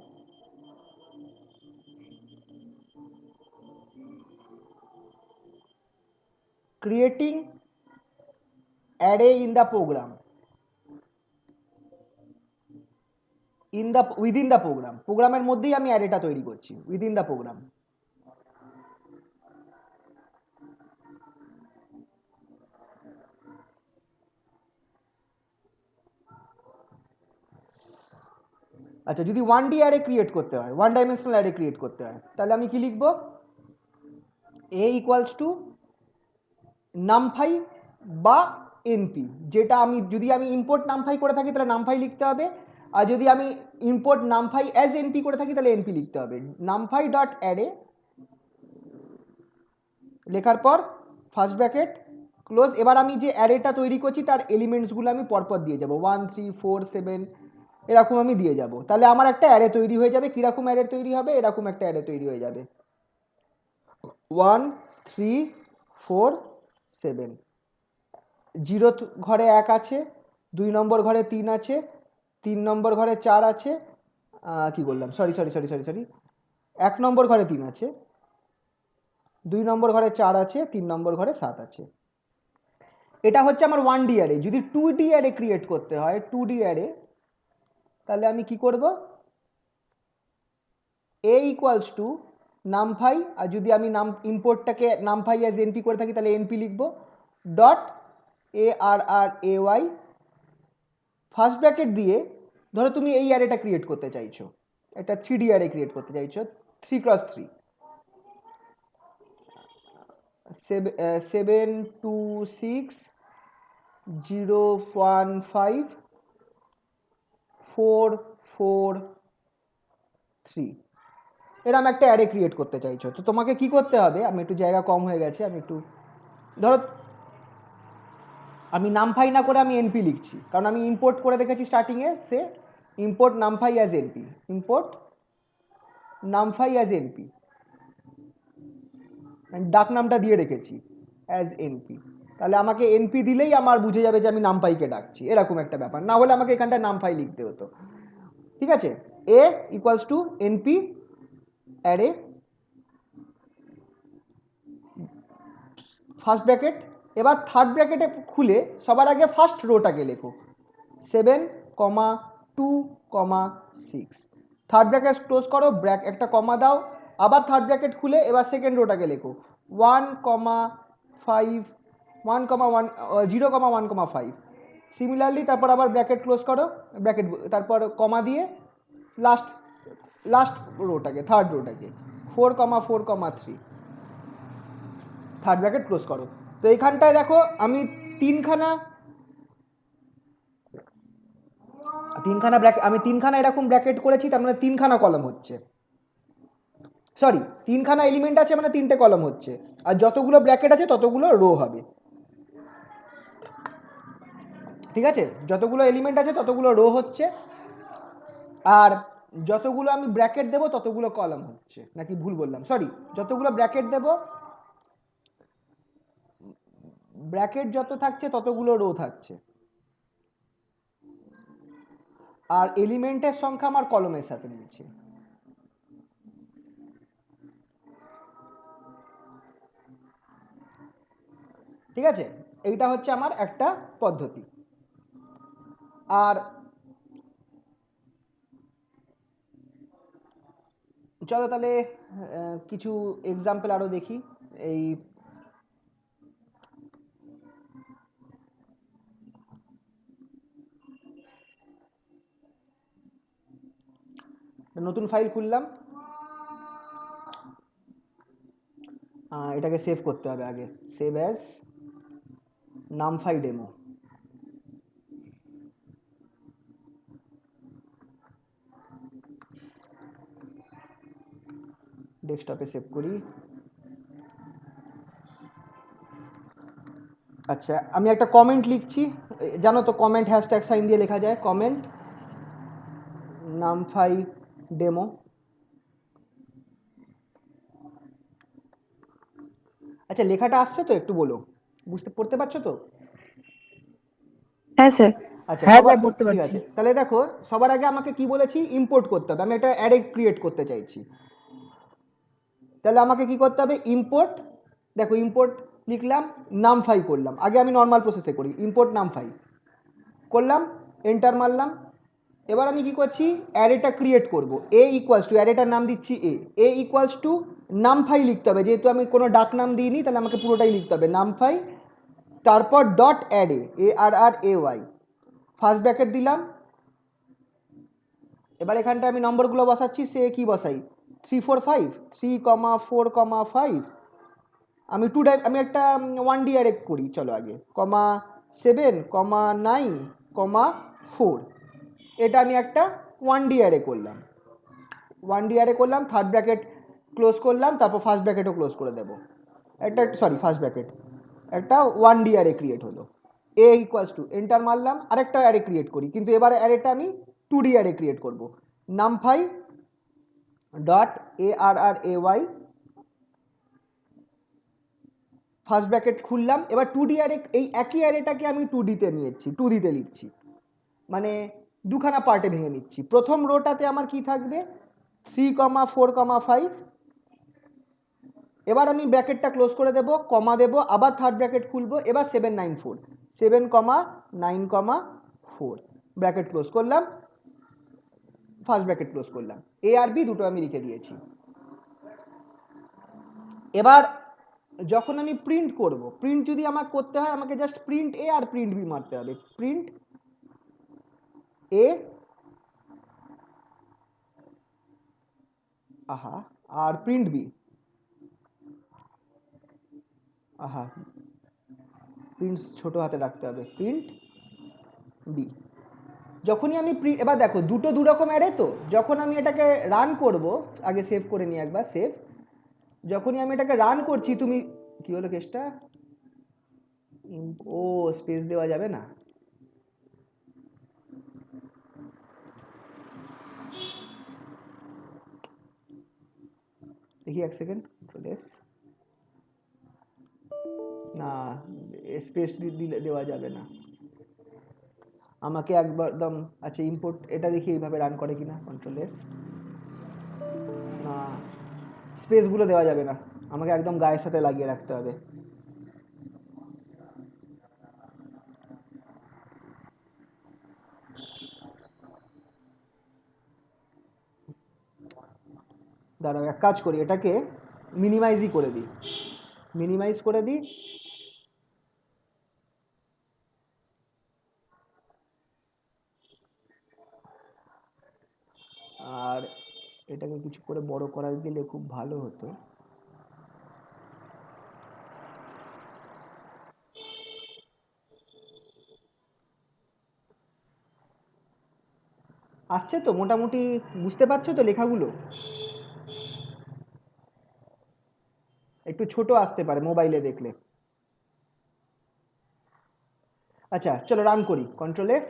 creating array in the program, within the program, প্রোগ্রামের মধ্যেই আমি অ্যারেটা তৈরি করছি, উইদিন দ্য প্রোগ্রাম। আচ্ছা, যদি 1D অ্যারে ক্রিয়েট করতে হয়, 1 ডাইমেনশনাল অ্যারে ক্রিয়েট করতে হয়, তাহলে আমি কি লিখবো, a ইকুয়ালস টু নামফাই বা এনপি, যেটা আমি যদি আমি ইম্পোর্ট নামফাই করে থাকি তাহলে নামফাই লিখতে হবে, আর যদি আমি ইম্পোর্ট নামফাই অ্যাজ এনপি করে থাকি তাহলে এনপি লিখতে হবে। নামফাই ডট অ্যারে লেখার পর ফার্স্ট ব্র্যাকেট ক্লোজ, এবার আমি যে অ্যারেটা তৈরি করছি তার এলিমেন্টসগুলো আমি পরপর দিয়ে যাব, 1 3 4 7 এরকম আমি দিয়ে যাব, তাহলে আমার একটা অ্যারে তৈরি হয়ে যাবে। কীরকম অ্যারে তৈরি হবে, এরকম একটা অ্যারে তৈরি হয়ে যাবে, 1 3 4 7, 0th ঘরে 1 আছে, 2 নম্বর ঘরে 3 আছে, 3 নম্বর ঘরে 4 আছে, কি বললাম, সরি 1 নম্বর ঘরে 3 আছে, 2 নম্বর ঘরে 4 আছে, 3 নম্বর ঘরে 7 আছে। এটা হচ্ছে আমার 1D অ্যারে। যদি 2D অ্যারে ক্রিয়েট করতে হয়, 2D অ্যারে, তাহলে আমি কি করব, a ইকুয়ালস টু নামফাই, আর যদি আমি ইম্পোর্টটাকে নামফাই অ্যাজ এনপি করে থাকি তাহলে এনপি লিখব, ডট ARRAY ফার্স্ট ব্র্যাকেট দিয়ে ধরো তুমি এই অ্যারেটা ক্রিয়েট করতে চাইছো, একটা 3D অ্যারে ক্রিয়েট করতে চাইছো 3x3, 7 2 6 0 1 5 4 4 3, এরকম একটা অ্যারে ক্রিয়েট করতে চাইছো। তো তোমাকে কি করতে হবে, আমি একটু জায়গা কম হয়ে গেছে, আমি একটু ধরো আমি নামফাই না করে আমি এনপি লিখছি, কারণ আমি ইম্পোর্ট করে রেখেছি স্টার্টিংয়ে, সে import NumPy as NP, import NumPy as NP, ডাক নামটা দিয়ে রেখেছি অ্যাজ এনপি। তাহলে আমাকে এনপি দিলেই আমার বুঝে যাবে যে আমি নামফাইকে ডাকছি, এরকম একটা ব্যাপার। না হলে আমাকে এখানটায় নামফাই লিখতে হতো। ঠিক আছে, a equals to NP array first bracket. এবার থার্ড ব্র্যাকেটে খুলে সবার আগে ফার্স্ট রোটাকে লেখো 7, 2, 6। থার্ড ব্র্যাকেট ক্লোজ করো, একটা কমা দাও, আবার থার্ড ব্র্যাকেট খুলে এবার সেকেন্ড রোটাকে লেখো 1, 5, 0,1,5। সিমিলারলি তারপর আবার ব্র্যাকেট ক্লোজ করো, ব্র্যাকেট তারপর কমা দিয়ে লাস্ট রোটাকে, থার্ড রোটাকে 4, 4, 3, থার্ড ব্র্যাকেট ক্লোজ করো। তো এইখানটায় দেখো আমি তিনখানা এরকম ব্র্যাকেট করেছি, তার মানে তিনখানা কলম হচ্ছে, সরি তিনখানা এলিমেন্ট আছে মানে তিনটে কলম হচ্ছে, আর যতগুলো ব্র্যাকেট আছে ততগুলো রো হবে। ঠিক আছে, যতগুলো এলিমেন্ট আছে ততগুলো রো হচ্ছে, আর যতগুলো আমি ব্র্যাকেট দেবো ততগুলো কলম হচ্ছে, নাকি ভুল বললাম, সরি যতগুলো ব্র্যাকেট দেবো, ব্র্যাকেট যত থাকছে ততগুলো রো থাকছে, আর এলিমেন্টের সংখ্যা আমার কলমের সাথে মিলছে। ঠিক আছে, এইটা হচ্ছে আমার একটা পদ্ধতি। আর চলো তাহলে কিছু এক্সাম্পল আরো দেখি। এই নতুন ফাইল খুললাম, এটাকে সেভ করতে হবে আগে, সেভ অ্যাজ নামফাই ডেমো। ডেস্কটপে সেভ করি। আচ্ছা, আমি একটা কমেন্ট লিখছি, জানো তো কমেন্ট হ্যাশট্যাগ সাইন দিয়ে লেখা যায়, কমেন্ট নামফাই ডেমো। আচ্ছা, লেখাটা আসছে তো, একটু বলো, পড়তে পারছো তো? হ্যাঁ স্যার। আচ্ছা হ্যাঁ স্যার, পড়তে ঠিক পারছি। আছে, তাহলে দেখো সবার আগে আমাকে কি বলেছি, ইম্পোর্ট করতে হবে। আমি একটা অ্যারে ক্রিয়েট করতে চাইছি, তাহলে আমাকে কি করতে হবে, ইম্পোর্ট, দেখো ইম্পোর্ট লিখলাম, নামফাই করলাম, আগে আমি নর্মাল প্রসেসে করি, ইম্পোর্ট নামফাই করলাম, এন্টার মারলাম। এবার আমি কি করছি, অ্যারেটা ক্রিয়েট করব, এ ইকুয়ালস টু, অ্যারেটার নাম দিচ্ছি এ ইকুয়ালস টু নামফাই লিখতে হবে, যেহেতু আমি কোনো ডাক নাম দিইনি তাহলে আমাকে পুরোটাই লিখতে হবে নামফাই, তারপর dot array, ARRAY, first bracket দিলাম। এবার এখানটা আমি নম্বরগুলো বসাচ্ছি, সে কি বসাই 3 4 5, 3, 4, 5। আমি আমি একটা 1D অ্যারে করি, চলো আগে 7, 9, 4, এটা আমি একটা 1D অ্যারে করলাম, 1D অ্যারে করলাম, থার্ড ব্র্যাকেট ক্লোজ করলাম, তারপর ফার্স্ট ব্র্যাকেটও ক্লোজ করে দেবো, একটা সরি ফার্স্ট ব্র্যাকেট, একটা 1D অ্যারে ক্রিয়েট হলো। এ ইকুয়ালস টু, এন্টার মারলাম, আরেকটা অ্যারে ক্রিয়েট করি, কিন্তু এবার অ্যারেটা আমি 2D অ্যারে ক্রিয়েট করব, Namphai dot ARRAY, first bracket খুললাম। এবার 2D অ্যারে, এই একই অ্যারেটাকে আমি 2Dতে নিয়েছি, 2Dতে লিখছি, মানে দুখানা পার্টে ভেঙে নিচ্ছি। প্রথম রোটাতে আমার কি থাকবে 3, 4, 5। এবার আমি ব্র্যাকেটটা ক্লোজ করে দেবো, কমা দেবো, আবার থার্ড ব্র্যাকেট খুলবো, এবার 7, 9, 4, 7, 9, 4, ব্র্যাকেট ক্লোজ করলাম, ফার্স্ট ব্র্যাকেট ক্লোজ করলাম, এ আর বি দুটো আমি লিখে দিয়েছি। এবার যখন আমি প্রিন্ট করব, প্রিন্ট যদি আমার করতে হয়, আমাকে জাস্ট প্রিন্ট এ আর প্রিন্ট বি মারতে হবে, প্রিন্ট এ আহা, আর প্রিন্ট বি, আহা, প্রিন্ট ছোট হাতে রাখতে হবে, প্রিন্ট বি। যখনই আমি এবার দেখো দুটো দু রকম অ্যারে, তো যখন আমি এটাকে রান করব, আগে সেভ করে নিই একবার, সেভ। যখনই আমি এটাকে রান করছি, তুমি কি হলো কেসটা, ও স্পেস দেওয়া যাবে না, দেখি এক সেকেন্ড, কন্ট্রোল এস, না স্পেস দিলে দেওয়া যাবে না, আমাকে একদম, আচ্ছা ইম্পোর্ট, এটা দেখি এইভাবে রান করে কিনা, কন্ট্রোল এস, না স্পেসগুলো দেওয়া যাবে না, আমাকে একদম গায়ের সাথে লাগিয়ে রাখতে হবে। দাঁড়াও এক কাজ করি, এটাকে মিনিমাইজই করে দিই, মিনিমাইজ করে দিই, আর এটাকে কিছু করে বড় করা গেলে খুব ভালো হতো। আসছে তো মোটামুটি, বুঝতে পারছো তো লেখাগুলো? একটু ছোট আসতে পারে মোবাইলে দেখলে। আচ্ছা চলো রান করি, কন্ট্রোল এস,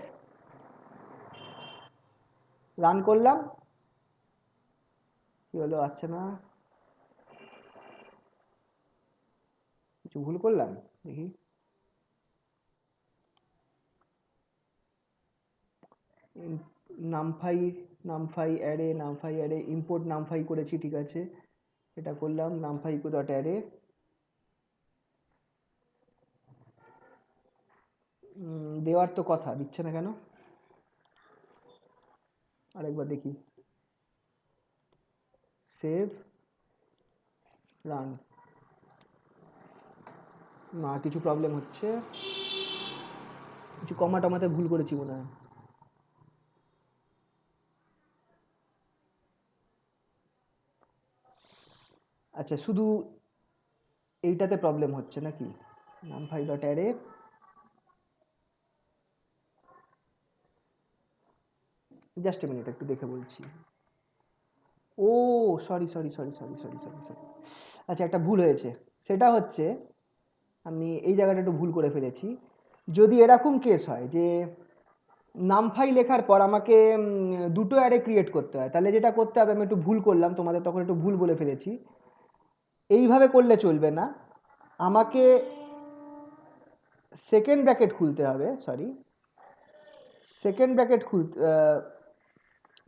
রান করলাম, কি হলো, আসছে না, কিছু ভুল করলাম দেখি, নামফাই, নামফাই অ্যারে ইম্পোর্ট নামফাই করেছি, ঠিক আছে, এটা করলাম, নামফাই ডট অ্যারে, দেওয়ার তো কথা, দিচ্ছে না কেন, আরেকবার দেখি, সেভ, রান, না কিছু প্রবলেম হচ্ছে, কিছু কমা টমাতে ভুল করেছি মনে হয়, আচ্ছা শুধু এইটাতে প্রবলেম হচ্ছে নাকি, NumPy dot array, just a minute একটু দেখে বলছি, ও sorry sorry sorry sorry sorry sorry sorry, আচ্ছা একটা ভুল হয়েছে, সেটা হচ্ছে আমি এই জায়গাটা একটু ভুল করে ফেলেছি। যদি এরকম কেস হয় যে নামফাই লেখার পর আমাকে দুটো অ্যারে ক্রিয়েট করতে হয়, তাহলে যেটা করতে হবে, আমি একটু ভুল করলাম, তোমাদের তখন একটু ভুল বলে ফেলেছি, এইভাবে করলে চলবে না, আমাকে সেকেন্ড ব্র্যাকেট খুলতে হবে, সরি সেকেন্ড ব্র্যাকেট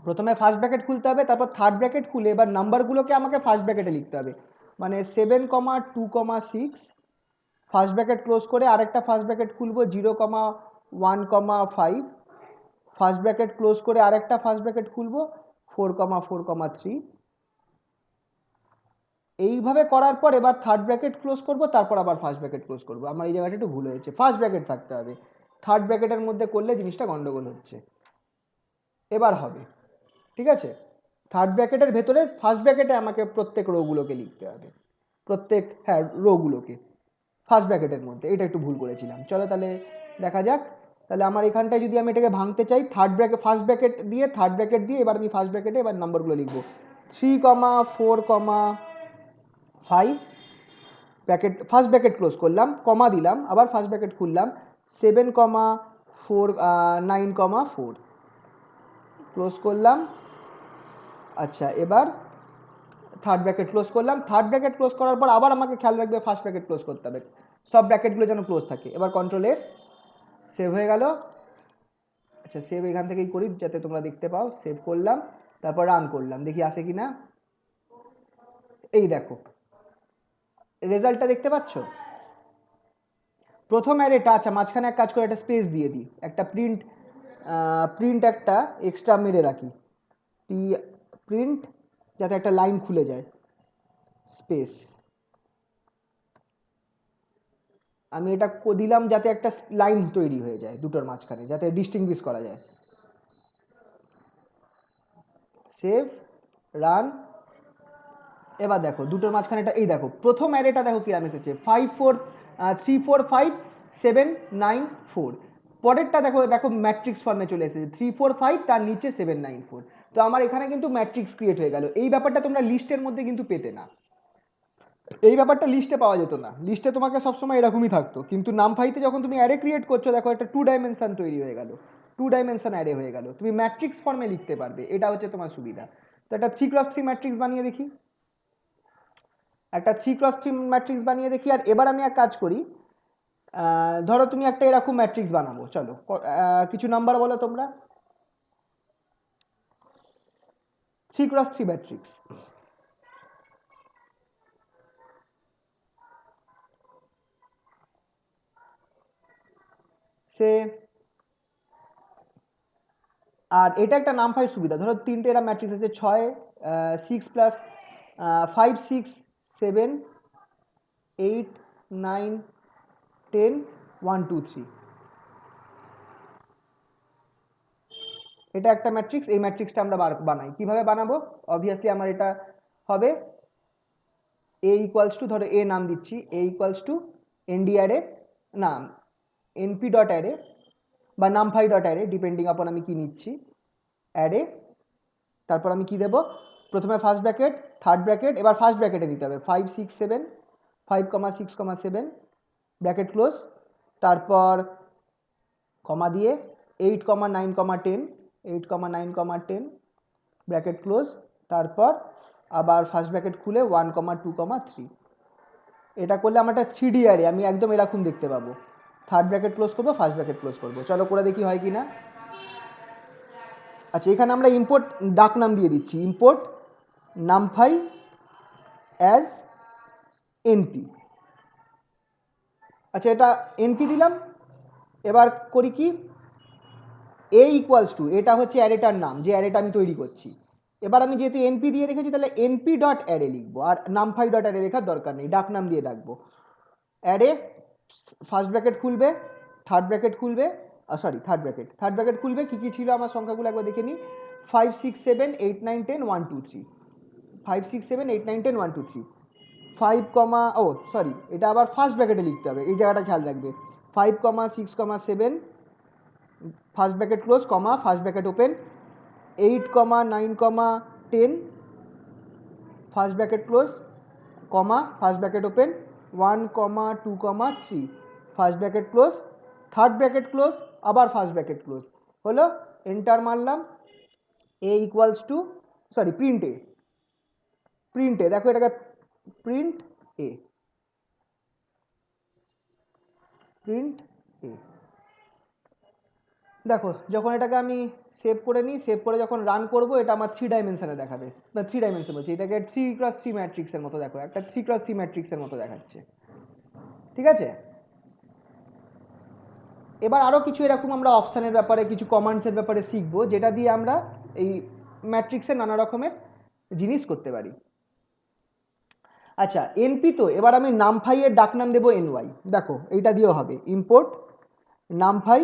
প্রথমে ফার্স্ট ব্র্যাকেট খুলতে হবে, তারপর থার্ড ব্র্যাকেট খুলে এবার নাম্বারগুলোকে আমাকে ফার্স্ট ব্র্যাকেটে লিখতে হবে, মানে 7,2,6, ফার্স্ট ব্র্যাকেট ক্লোজ করে আরেকটা ফার্স্ট ব্র্যাকেট খুলবো, 0,1,5, ফার্স্ট ব্র্যাকেট ক্লোজ করে আরেকটা ফার্স্ট ব্র্যাকেট খুলবো, 4,4,3, এইভাবে করার পর এবার থার্ড ব্র্যাকেট ক্লোজ করব, তারপর আবার ফার্স্ট ব্র্যাকেট ক্লোজ করব, আমার এই জায়গাটা একটু ভুল হয়েছে, ফার্স্ট ব্র্যাকেট থাকতে হবে, থার্ড ব্র্যাকেটের মধ্যে করলে জিনিসটা গন্ডগোল হচ্ছে, এবার হবে, ঠিক আছে, থার্ড ব্র্যাকেটের ভেতরে ফার্স্ট ব্র্যাকেটে আমাকে প্রত্যেক রোগুলোকে লিখতে হবে, প্রত্যেক, হ্যাঁ রোগুলোকে ফার্স্ট ব্র্যাকেটের মধ্যে, এটা একটু ভুল করেছিলাম, চলো তাহলে দেখা যাক, তাহলে আমার এখানটায় যদি আমি এটাকে ভাঙতে চাই, থার্ড ব্র্যাকেট ফার্স্ট ব্র্যাকেট দিয়ে, থার্ড ব্র্যাকেট দিয়ে এবার আমি ফার্স্ট ব্র্যাকেটে এবার নাম্বারগুলো লিখবো, 3,4,5, ব্র্যাকেট ফার্স্ট ব্র্যাকেট ক্লোজ করলাম, কমা দিলাম, আবার ফার্স্ট ব্র্যাকেট খুললাম, 7,9,4 ক্লোজ করলাম, আচ্ছা এবার থার্ড ব্র্যাকেট ক্লোজ করলাম, থার্ড ব্র্যাকেট ক্লোজ করার পর আবার আমাকে খেয়াল রাখবে ফার্স্ট ব্র্যাকেট ক্লোজ করতে হবে, সব ব্র্যাকেটগুলো যেন ক্লোজ থাকে, এবার কন্ট্রোল এস, সেভ হয়ে গেল, আচ্ছা সেভ এখান থেকেই করি যাতে তোমরা দেখতে পাও, সেভ করলাম, তারপর রান করলাম, দেখি আসে কি না, এই দেখো রেজাল্টটা দেখতে পাচ্ছ, প্রথম অ্যারেটা, আচ্ছা মাঝখানে এক কাজ করে একটা স্পেস দিয়ে দিই, একটা প্রিন্ট একটা এক্সট্রা মেরে রাখি, প্রিন্ট, যাতে একটা লাইন খুলে যায়, স্পেস, আমি এটা দিলাম যাতে একটা লাইন তৈরি হয়ে যায় দুটোর মাঝখানে, যাতে ডিস্টিংগুইশ করা যায়, সেভ, রান, এবার দেখো দুটোর মাঝখানে এটা, এই দেখো প্রথম অ্যারেটা দেখো কিরাম এসেছে 5 4 3 4 5 7 9 4। পরেরটা দেখো দেখো ম্যাট্রিক্স ফর্মে চলে এসেছে 3 4 5 তার নিচে 7 9 4। তো আমার এখানে কিন্তু ম্যাট্রিক্স ক্রিয়েট হয়ে গেল। এই ব্যাপারটা তোমরা লিস্টের মধ্যে কিন্তু পেতে না, এই ব্যাপারটা লিস্টে পাওয়া যেত না। লিস্টে তোমাকে সবসময় এরকমই থাকতো, কিন্তু নামফাইতে যখন তুমি অ্যারে ক্রিয়েট করছো দেখো একটা 2 ডাইমেনশন তৈরি হয়ে গেল, 2 ডাইমেনশন অ্যারে হয়ে গেল, তুমি ম্যাট্রিক্স ফর্মে লিখতে পারবে, এটা হচ্ছে তোমার সুবিধা। তো একটা 3x3 ম্যাট্রিক্স বানিয়ে দেখি, একটা 3x3 ম্যাট্রিক্স বানিয়ে দেখি। আর এবার আমি এক কাজ করি, ধরো তুমি একটা এরকম ম্যাট্রিক্স বানাবো, চলো কিছু নাম্বার বলো তোমরা। 3x3 ম্যাট্রিক্স, সে আর এটা একটা নামফাই সুবিধা, ধরো তিনটে এরা ম্যাট্রিক্স আছে 6 6 প্লাস 5 6 7 8 9 10 1 2 3, এটা একটা ম্যাট্রিক্স। এই ম্যাট্রিক্সটা আমরা বানাই, কিভাবে বানাবো? অবভিয়াসলি আমার এটা হবে এ ইকুয়ালস টু, ধরো এ নাম দিচ্ছি, এ ইকুয়ালস টু এনডি অ্যারে, না এনপি ডট অ্যারে বা নামফাই ডট অ্যারে, ডিপেন্ডিং আপন আমি কি নিচ্ছি, অ্যারে। তারপর আমি কি দেবো, প্রথমে ফার্স্ট ব্র্যাকেট, থার্ড ব্র্যাকেট, এবার ফার্স্ট ব্র্যাকেটে নিতে হবে 5 6 7 5 6 7 ব্র্যাকেট ক্লোজ, তারপর কমা দিয়ে 8 9 10 8 9 10 ব্র্যাকেট ক্লোজ, তারপর আবার ফার্স্ট ব্র্যাকেট খুলে 1 2 3। এটা করলে আমার একটা 3D অ্যারে আমি একদম এরকম দেখতে পাবো। থার্ড ব্র্যাকেট ক্লোজ করবো, ফার্স্ট ব্র্যাকেট ক্লোজ করবো, চলো করে দেখি হয় কি না। আচ্ছা এখানে আমরা ইম্পোর্ট ডাক নাম দিয়ে দিচ্ছি, ইম্পোর্ট নামফাই অ্যাজ এনপি। আচ্ছা এটা এনপি দিলাম, এবার করি কি, এ ইকুয়ালস টু, এটা হচ্ছে অ্যারেটার নাম, যে অ্যারেটা আমি তৈরি করছি। এবার আমি যেহেতু এনপি দিয়ে রেখেছি তাহলে এনপি ডট অ্যারে লিখবো, আর নামফাই ডট অ্যারে লেখার দরকার নেই, ডাক নাম দিয়ে ডাকবো। অ্যারে ফার্স্ট ব্র্যাকেট খুলবে, থার্ড ব্র্যাকেট খুলবে, থার্ড ব্র্যাকেট খুলবে, কী কী ছিল আমার সংখ্যাগুলো একবার দেখে নিই, 5 6 7 8 9 10 1 2 3, 5 6 7 8 9 10 1 2 3, 5 এটা আবার ফার্স্ট ব্র্যাকেটে লিখতে হবে, এই জায়গাটা খেয়াল রাখবে, 5 6 7 first bracket close, comma first bracket open, 8 9 10 first bracket close, comma first bracket open, 1 2 3 first bracket close, third bracket close, আবার ফার্স্ট ব্র্যাকেট ক্লোজ, হলো, এন্টার মারলাম। A equals to, print a দেখো, এটাকে প্রিন্ট এ, প্রিন্ট এ। দেখো যখন এটাকে আমি save করে নিই, সেভ করে যখন রান করব, এটা আমার 3 ডাইমেনশনে দেখাবে, না 3 ডাইমেনশন বলছি, এটাকে 3x3 ম্যাট্রিক্সের মতো, দেখো একটা 3x3 ম্যাট্রিক্সের মতো দেখাচ্ছে, ঠিক আছে। এবার আরও কিছু এরকম আমরা অপশানের ব্যাপারে, কিছু কমান্ডসের ব্যাপারে শিখবো, যেটা দিয়ে আমরা এই ম্যাট্রিক্সের নানা রকমের জিনিস করতে পারি। আচ্ছা এনপি, তো এবার আমি নামফাই এর ডাক নাম দেবো এনওয়াই, দেখো এইটা দিয়েও হবে, ইম্পোর্ট নামফাই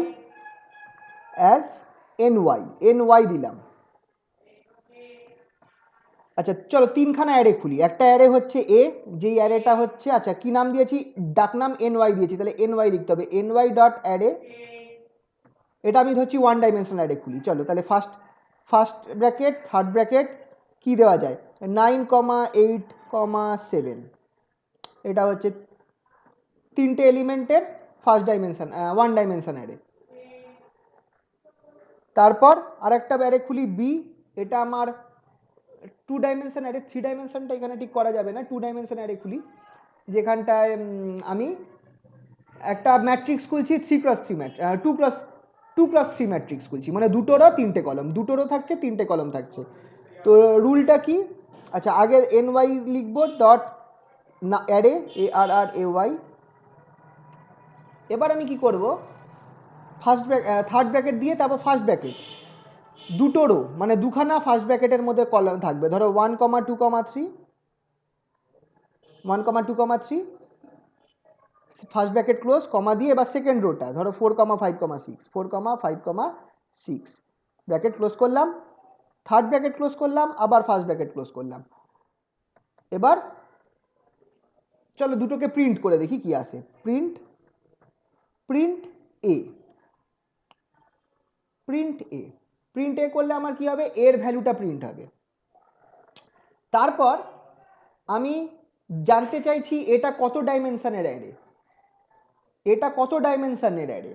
অ্যাজ এনওয়াই দিলাম। আচ্ছা চলো তিনখানা অ্যারে খুলি, একটা অ্যারে হচ্ছে এ, যেই অ্যারেটা হচ্ছে, আচ্ছা কি নাম দিয়েছি, ডাক নাম এনওয়াই দিয়েছি, তাহলে এনওয়াই লিখতে হবে, এনওয়াই ডট অ্যারে, এটা আমি ধরছি 1 ডাইমেনশনাল অ্যারে খুলি, চলো তাহলে ফার্স্ট ব্র্যাকেট, থার্ড ব্র্যাকেট, কি দেওয়া যায়, 9 8 7, এটা হচ্ছে তিনটে এলিমেন্টের ফার্স্ট ডাইমেনশন 1 ডাইমেনশন অ্যারে। তারপর আরেকটা অ্যারে খুলি বি, এটা আমার 2 ডাইমেনশন অ্যারে, 3 ডাইমেনশনটা এখানে ঠিক করা যাবে না, 2 ডাইমেনশন অ্যারে খুলি, যেখানটায় আমি একটা ম্যাট্রিক্স খুলছি 3x3 2+3 ম্যাট্রিক্স খুলছি, মানে দুটোরও তিনটে কলম, দুটোরও থাকছে তিনটে কলম থাকছে। তো রুলটা কি, আচ্ছা আগে এনওয়াই লিখবো ডট অ্যারে, ARRAY। এবার আমি কি করব, থার্ড ব্র্যাকেট দিয়ে তারপর ফার্স্ট ব্র্যাকেট, দুটোরও মানে দুখানা ফার্স্ট ব্র্যাকেটের মধ্যে কলম থাকবে, ধরো 1 2 3 1 2 3 ফার্স্ট ব্র্যাকেট ক্লোজ, কমা দিয়ে এবার সেকেন্ড রোটা, ধরো 4 5 6 4 5 6 ব্র্যাকেট ক্লোজ করলাম, থার্ড ব্র্যাকেট ক্লোজ করলাম, আবার ফার্স্ট ব্র্যাকেট ক্লোজ করলাম, এবার চলো দুটোকে প্রিন্ট করে দেখি কি আসে। প্রিন্ট প্রিন্ট এ, প্রিন্ট এ, প্রিন্ট এ করলে আমার কি হবে, এর ভ্যালুটা প্রিন্ট হবে। তারপর আমি জানতে চাইছি এটা কত ডাইমেনশনের অ্যারে, এটা কত ডাইমেনশনের অ্যারে।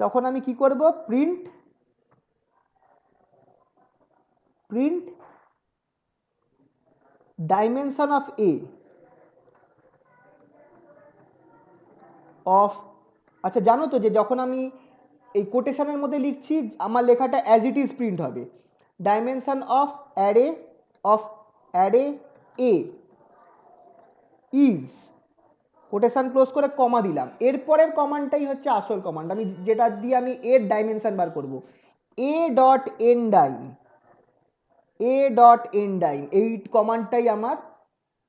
তখন আমি কি করব, print print dimension of A of, আচ্ছা জানো তো যে যখন আমি এই কোটেশনের মধ্যে লিখছি আমার লেখাটা অ্যাজ ইট ইজ প্রিন্ট হবে। Dimension of array a is, quotation close করে কমা দিলাম, এরপরের কমান্ডটাই হচ্ছে আসল কমান্ড, আমি যেটা দিয়ে আমি এর ডাইমেনশন বার করব। A dot n dim, a dot n dim, এই কমান্ডটাই আমার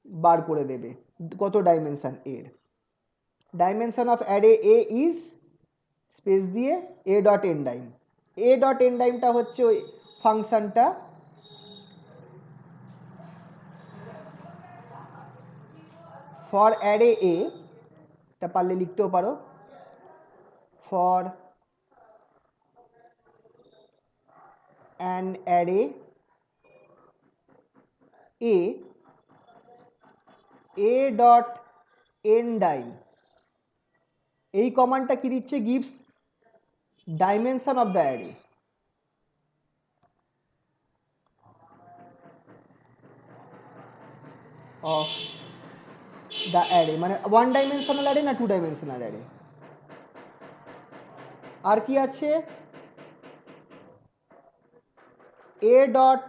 বার করে দেবে কত ডাইমেনশন এর। Dimension of array a is space দিয়ে a dot n dim, a dot n ডাইমটা হচ্ছে ওই ফাংশনটা ফর অ্যারে এ, এটা পারলে লিখতেও পারো, for an array A dot n dim, এই কমান্ডটা কি দিচ্ছে, gives dimension of the array of the array, মানে ওয়ান ডাইমেনশনাল অ্যারে না টু ডাইমেনশনাল অ্যারে। আর কি আছে, এ ডট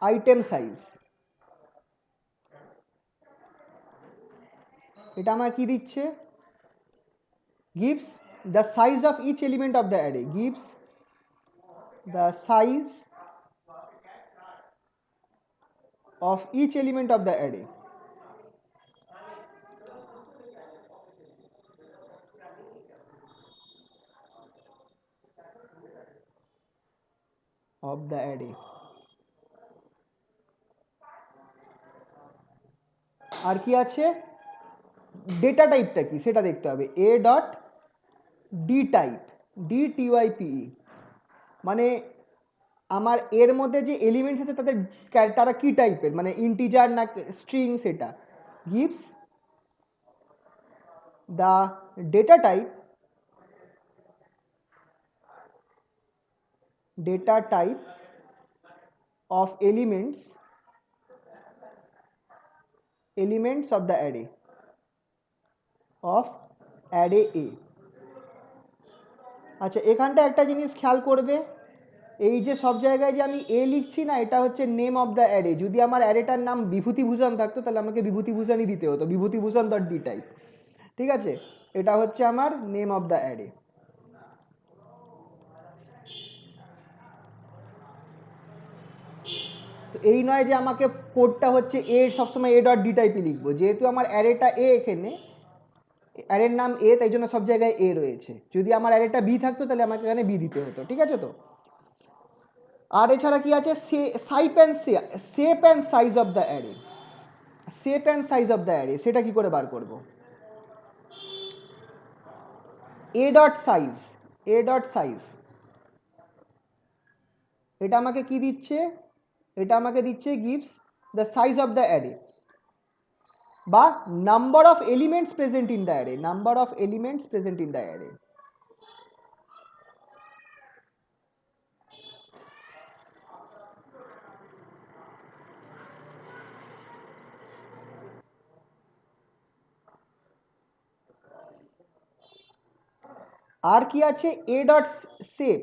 আইটেম সাইজ, এটা আমার কি দিচ্ছে, gives the size of each element of the array, gives the size of each element of the array of the array। আর কি আছে, ডেটা টাইপটা কি সেটা দেখতে হবে, a dot D type, DTYPE, মানে আমার এর মধ্যে যে এলিমেন্টস আছে তাদের তারা কি টাইপের, মানে ইন্টিজার না স্ট্রিং, সেটা gives the data type, data type of elements of the array of array A। আচ্ছা এখানটা একটা জিনিস খেয়াল করবে, এই যে সব জায়গায় যে আমি এ লিখছি না, এটা হচ্ছে নেম অফ দ্য অ্যারে। যদি আমার অ্যারেটার নাম বিভূতিভূষণ থাকতো তাহলে আমাকে বিভূতিভূষণই দিতে হতো, বিভূতিভূষণ ডট ডি টাইপ, ঠিক আছে। এটা হচ্ছে আমার নেম অফ দ্য অ্যারে। তো এই নয় যে আমাকে কোডটা হচ্ছে এ সবসময় এ ডট ডি টাইপই লিখবো, যেহেতু আমার অ্যারেটা এ, এখানে অ্যারের নাম এ, তাই জন্য সব জায়গায় এ রয়েছে। যদি আমার অ্যারেটা বি থাকতো তাহলে আমাকে এখানে বি দিতে হতো, ঠিক আছে তো। আর এছাড়া কি আছে, shape and size of the array, shape and size of the array, সেটা কি করে বার করব, a dot size, a dot size, এটা আমাকে কি দিচ্ছে, এটা আমাকে দিচ্ছে gives the size of the array বা number of elements present in the array, number of elements present in the array. আর কি আছে, a dot shape,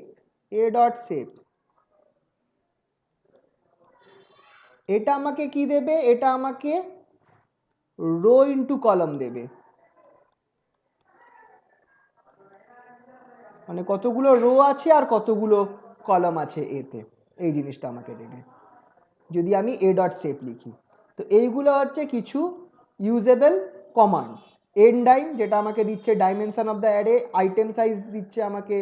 a dot shape, এটা আমাকে কি দেবে, এটা আমাকে রো ইন্টু কলাম দেবে, মানে কতগুলো রো আছে আর কতগুলো কলাম আছে এতে, এই জিনিসটা আমাকে দেবে যদি আমি এ ডট শেপ লিখি। তো এইগুলো হচ্ছে কিছু ইউজেবল কমান্ডস। এন ডাইম যেটা আমাকে দিচ্ছে dimension of the array, item size দিচ্ছে আমাকে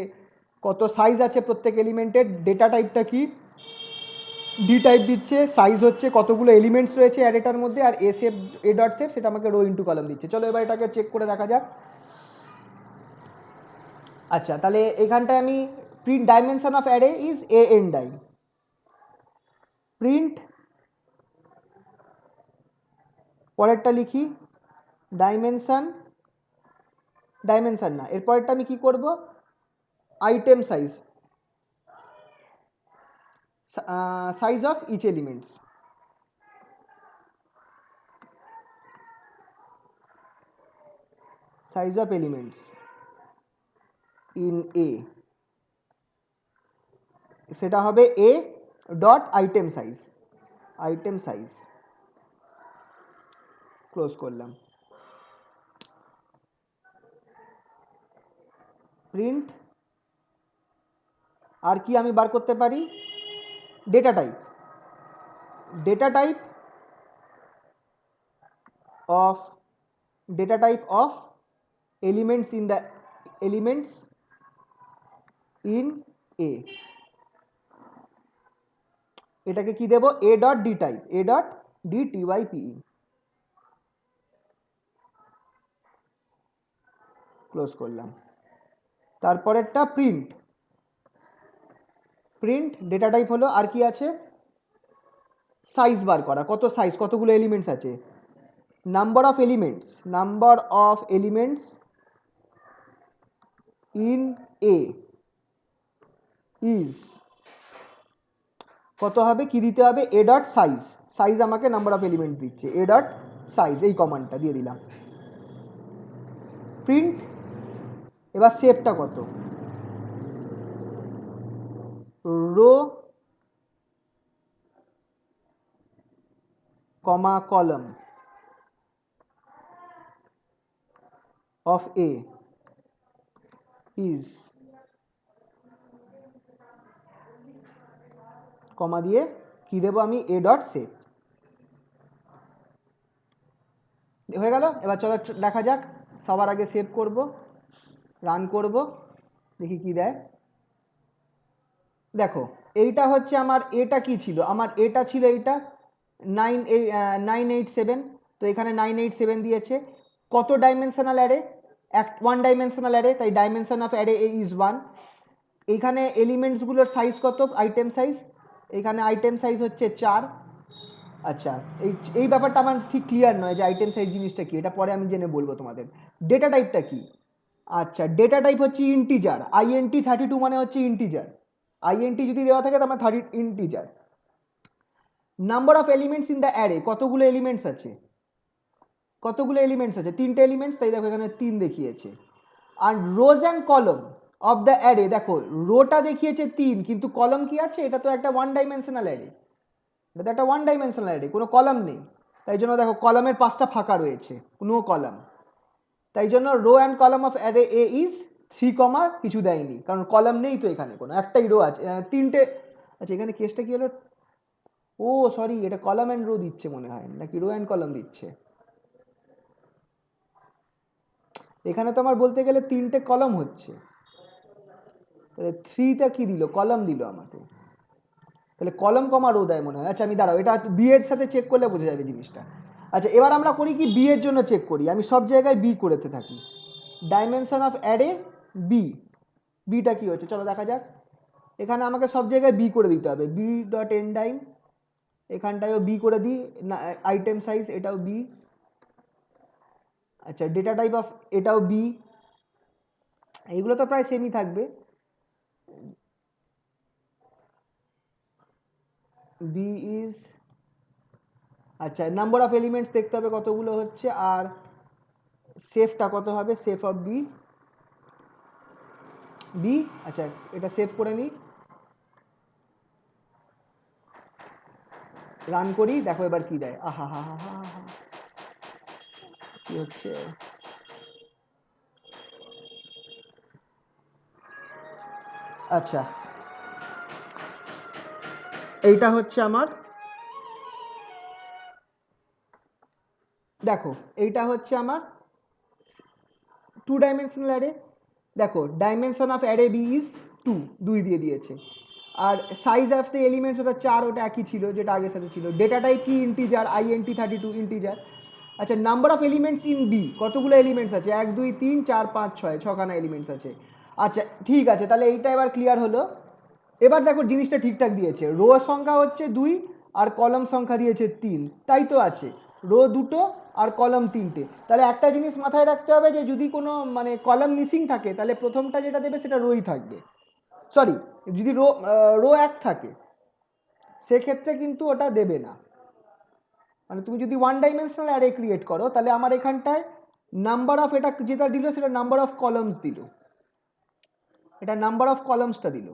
কত সাইজ আছে প্রত্যেক এলিমেন্টের, ডেটা টাইপটা কি, ডি টাইপ দিচ্ছে, সাইজ হচ্ছে কতগুলো এলিমেন্টস রয়েছে অ্যারেটার মধ্যে, আর এ সেপ এ ডট সেপ সেটা আমাকে রো ইন্টু কলাম দিচ্ছে। চলো এবার এটাকে চেক করে দেখা যাক। আচ্ছা, তাহলে এখানটায় আমি print dimension of array is a n dim, print পরেরটা লিখি ডাইমেনশন, ডাইমেনশন না, এরপরেরটা আমি কি করব, item size, size of each elements, size of elements in a, সেটা হবে a dot item size, item size, close করলাম। প্রিন্ট আর কি আমি বার করতে পারি, data type, data type of, data type of elements in the elements in a, এটাকে কি দেব, a dot D type, a dot d t y p e, close করলাম। তারপরেরটা প্রিন্ট, প্রিন্ট ডেটা টাইপ হলো আর কি আছে, সাইজ বার করা, কত সাইজ, কতগুলো এলিমেন্টস আছে, number of elements, number of elements in A is, কত হবে, কি দিতে হবে, এ ডট সাইজ, সাইজ আমাকে নাম্বার অফ এলিমেন্ট দিচ্ছে, এ ডট সাইজ, এই কমান্ডটা দিয়ে দিলাম। প্রিন্ট, এবার সেভটা কত, row comma column of a is, comma দিয়ে কি দেবো আমি, এ ডট সেভ, হয়ে গেল। এবার চলো দেখা যাক, সবার আগে সেভ করব, রান করব, দেখি কি দেয়। দেখো এইটা হচ্ছে আমার, এটা কি ছিল, আমার এটা ছিল এইটা 987, তো এখানে 987 দিয়েছে। কত dimensional array, one dimensional array, তাই dimension of array a is 1। এইখানে এলিমেন্টসগুলোর সাইজ কত, আইটেম সাইজ, এখানে আইটেম সাইজ হচ্ছে 4। আচ্ছা, এই এই ব্যাপারটা আমার ঠিক ক্লিয়ার নয় যে আইটেম সাইজ জিনিসটা কি, এটা পরে আমি জেনে বলবো তোমাদের। ডেটা টাইপটা কি, আচ্ছা ডেটা টাইপ হচ্ছে ইন্টিজার, আইএনটি 32 মানে হচ্ছে ইন্টিজার, আইএনটি যদি দেওয়া থাকে তার মানে 30 integer. Number of elements in the array, কতগুলো এলিমেন্টস আছে, কতগুলো এলিমেন্টস আছে, 3টে এলিমেন্টস, তাই দেখো এখানে 3 দেখিয়েছে। আর রোজ অ্যান্ড কলম অফ দ্য অ্যারে, দেখো রোটা দেখিয়েছে 3 কিন্তু কলম কি আছে, এটা তো একটা ওয়ান ডাইমেনশনাল অ্যারে, এটা তো একটা ওয়ান ডাইমেনশনাল অ্যারে, কোনো কলাম নেই, তাই জন্য দেখো কলামের 5টা ফাঁকা রয়েছে, নো কলাম, তাই জন্য rho and column of array a is 3 কমা কিছু দেয়নি, কারণ কলাম নেই তো এখানে, কোনো একটাই রো আছে, 3টে। আচ্ছা এখানে কেসটা কি হলো, ও সরি, এটা কলাম অ্যান্ড রো দিচ্ছে মনে হয়, নাকি রো অ্যান্ড কলাম দিচ্ছে, এখানে তো আমার বলতে গেলে 3টে কলাম হচ্ছে, তাহলে 3টা কি দিল, কলাম দিল আমাকে, তাহলে কলম কমা রো দেয় মনে হয়। আচ্ছা আমি দাঁড়াও, এটা বি এর সাথে চেক করলে বোঝা যাবে জিনিসটা। আচ্ছা এবার আমরা করি কি, বি এর জন্য চেক করি, আমি সব জায়গায় বি করতে থাকি, ডাইমেনশন অফ অ্যারে বি, বিটা কি হচ্ছে চলো দেখা যাক। এখানে আমাকে সব জায়গায় বি করে দিতে হবে, বি ডট এন ডাইম, এখানটায়ও বি করে দিই, আইটেম সাইজ এটাও বি, আচ্ছা ডেটা টাইপ অফ এটাও বি, এইগুলো তো প্রায় সেমই থাকবে, বি ইজ, আচ্ছা নাম্বার অফ এলিমেন্টস দেখতে হবে কতগুলো হচ্ছে, আর সেফটা কত হবে, সেফ অফ বি, বি, আচ্ছা এটা সেভ করে নিই, রান করি, দেখো এবার কি দেয়, আহা হা হা হা হা, কি হচ্ছে, আচ্ছা এইটা হচ্ছে আমার, দেখো এইটা হচ্ছে আমার 2 ডাইমেনশনাল অ্যারে, দেখো dimension of array b is 2, 2 দিয়ে দিয়েছে। আর সাইজ অফ দ্য এলিমেন্টস ওটা 4, ওটা একই ছিল যেটা আগের সাথে ছিল। ডেটা টাইপ কি ইন্টিজার, INT32 ইন্টিজার। আচ্ছা number of elements in d, কতগুলো এলিমেন্টস আছে? 1 2 3 4 5 6, ছখানা এলিমেন্টস আছে। আচ্ছা ঠিক আছে, তাহলে এইটা এবার ক্লিয়ার হলো। এবার দেখো জিনিসটা ঠিকঠাক দিয়েছে, রো সংখ্যা হচ্ছে 2 আর কলম সংখ্যা দিয়েছে 3, তাই তো আছে। রো 2টো আর কলম 3টে। তাহলে একটা জিনিস মাথায় রাখতে হবে যে যদি কোনো মানে কলম মিসিং থাকে তাহলে প্রথমটা যেটা দেবে সেটা রোই থাকবে। সরি, যদি রো 1 থাকে সেক্ষেত্রে কিন্তু ওটা দেবে না। মানে তুমি যদি 1 ডাইমেনশনাল অ্যারে ক্রিয়েট করো তাহলে আমার এখানটায় নাম্বার অফ, এটা যেটা দিল সেটা নাম্বার অফ কলামস দিল, এটা নাম্বার অফ কলামসটা দিল।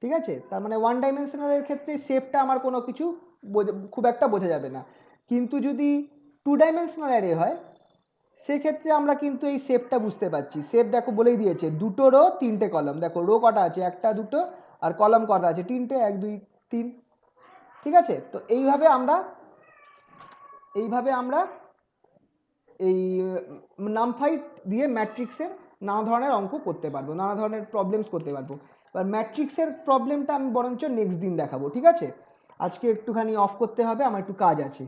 ঠিক আছে, তার মানে 1 ডাইমেনশনালের ক্ষেত্রে শেপটা আমার কোনো কিছু খুব একটা বোঝা যাবে না। কিন্তু যদি 2 ডাইমেনশনাল অ্যারে হয় সেক্ষেত্রে আমরা কিন্তু এই শেপটা বুঝতে পারছি। শেপ দেখো বলেই দিয়েছে, 2টো রো 3টে কলাম। দেখো রো কটা আছে? 1 2 আর কলাম কটা আছে? 3টে, 1 2 3। ঠিক আছে, তো এইভাবে আমরা এই নামফাই দিয়ে ম্যাট্রিক্সের নানা ধরনের অঙ্ক করতে পারবো, নানা ধরনের প্রবলেমস করতে পারবো। এবার ম্যাট্রিক্সের প্রবলেমটা আমি বরঞ্চ নেক্সট দিন দেখাবো। ঠিক আছে, আজকে একটুখানি অফ করতে হবে, আমার একটু কাজ আছে।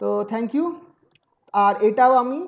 তো থ্যাংক ইউ। আর এটাও আমি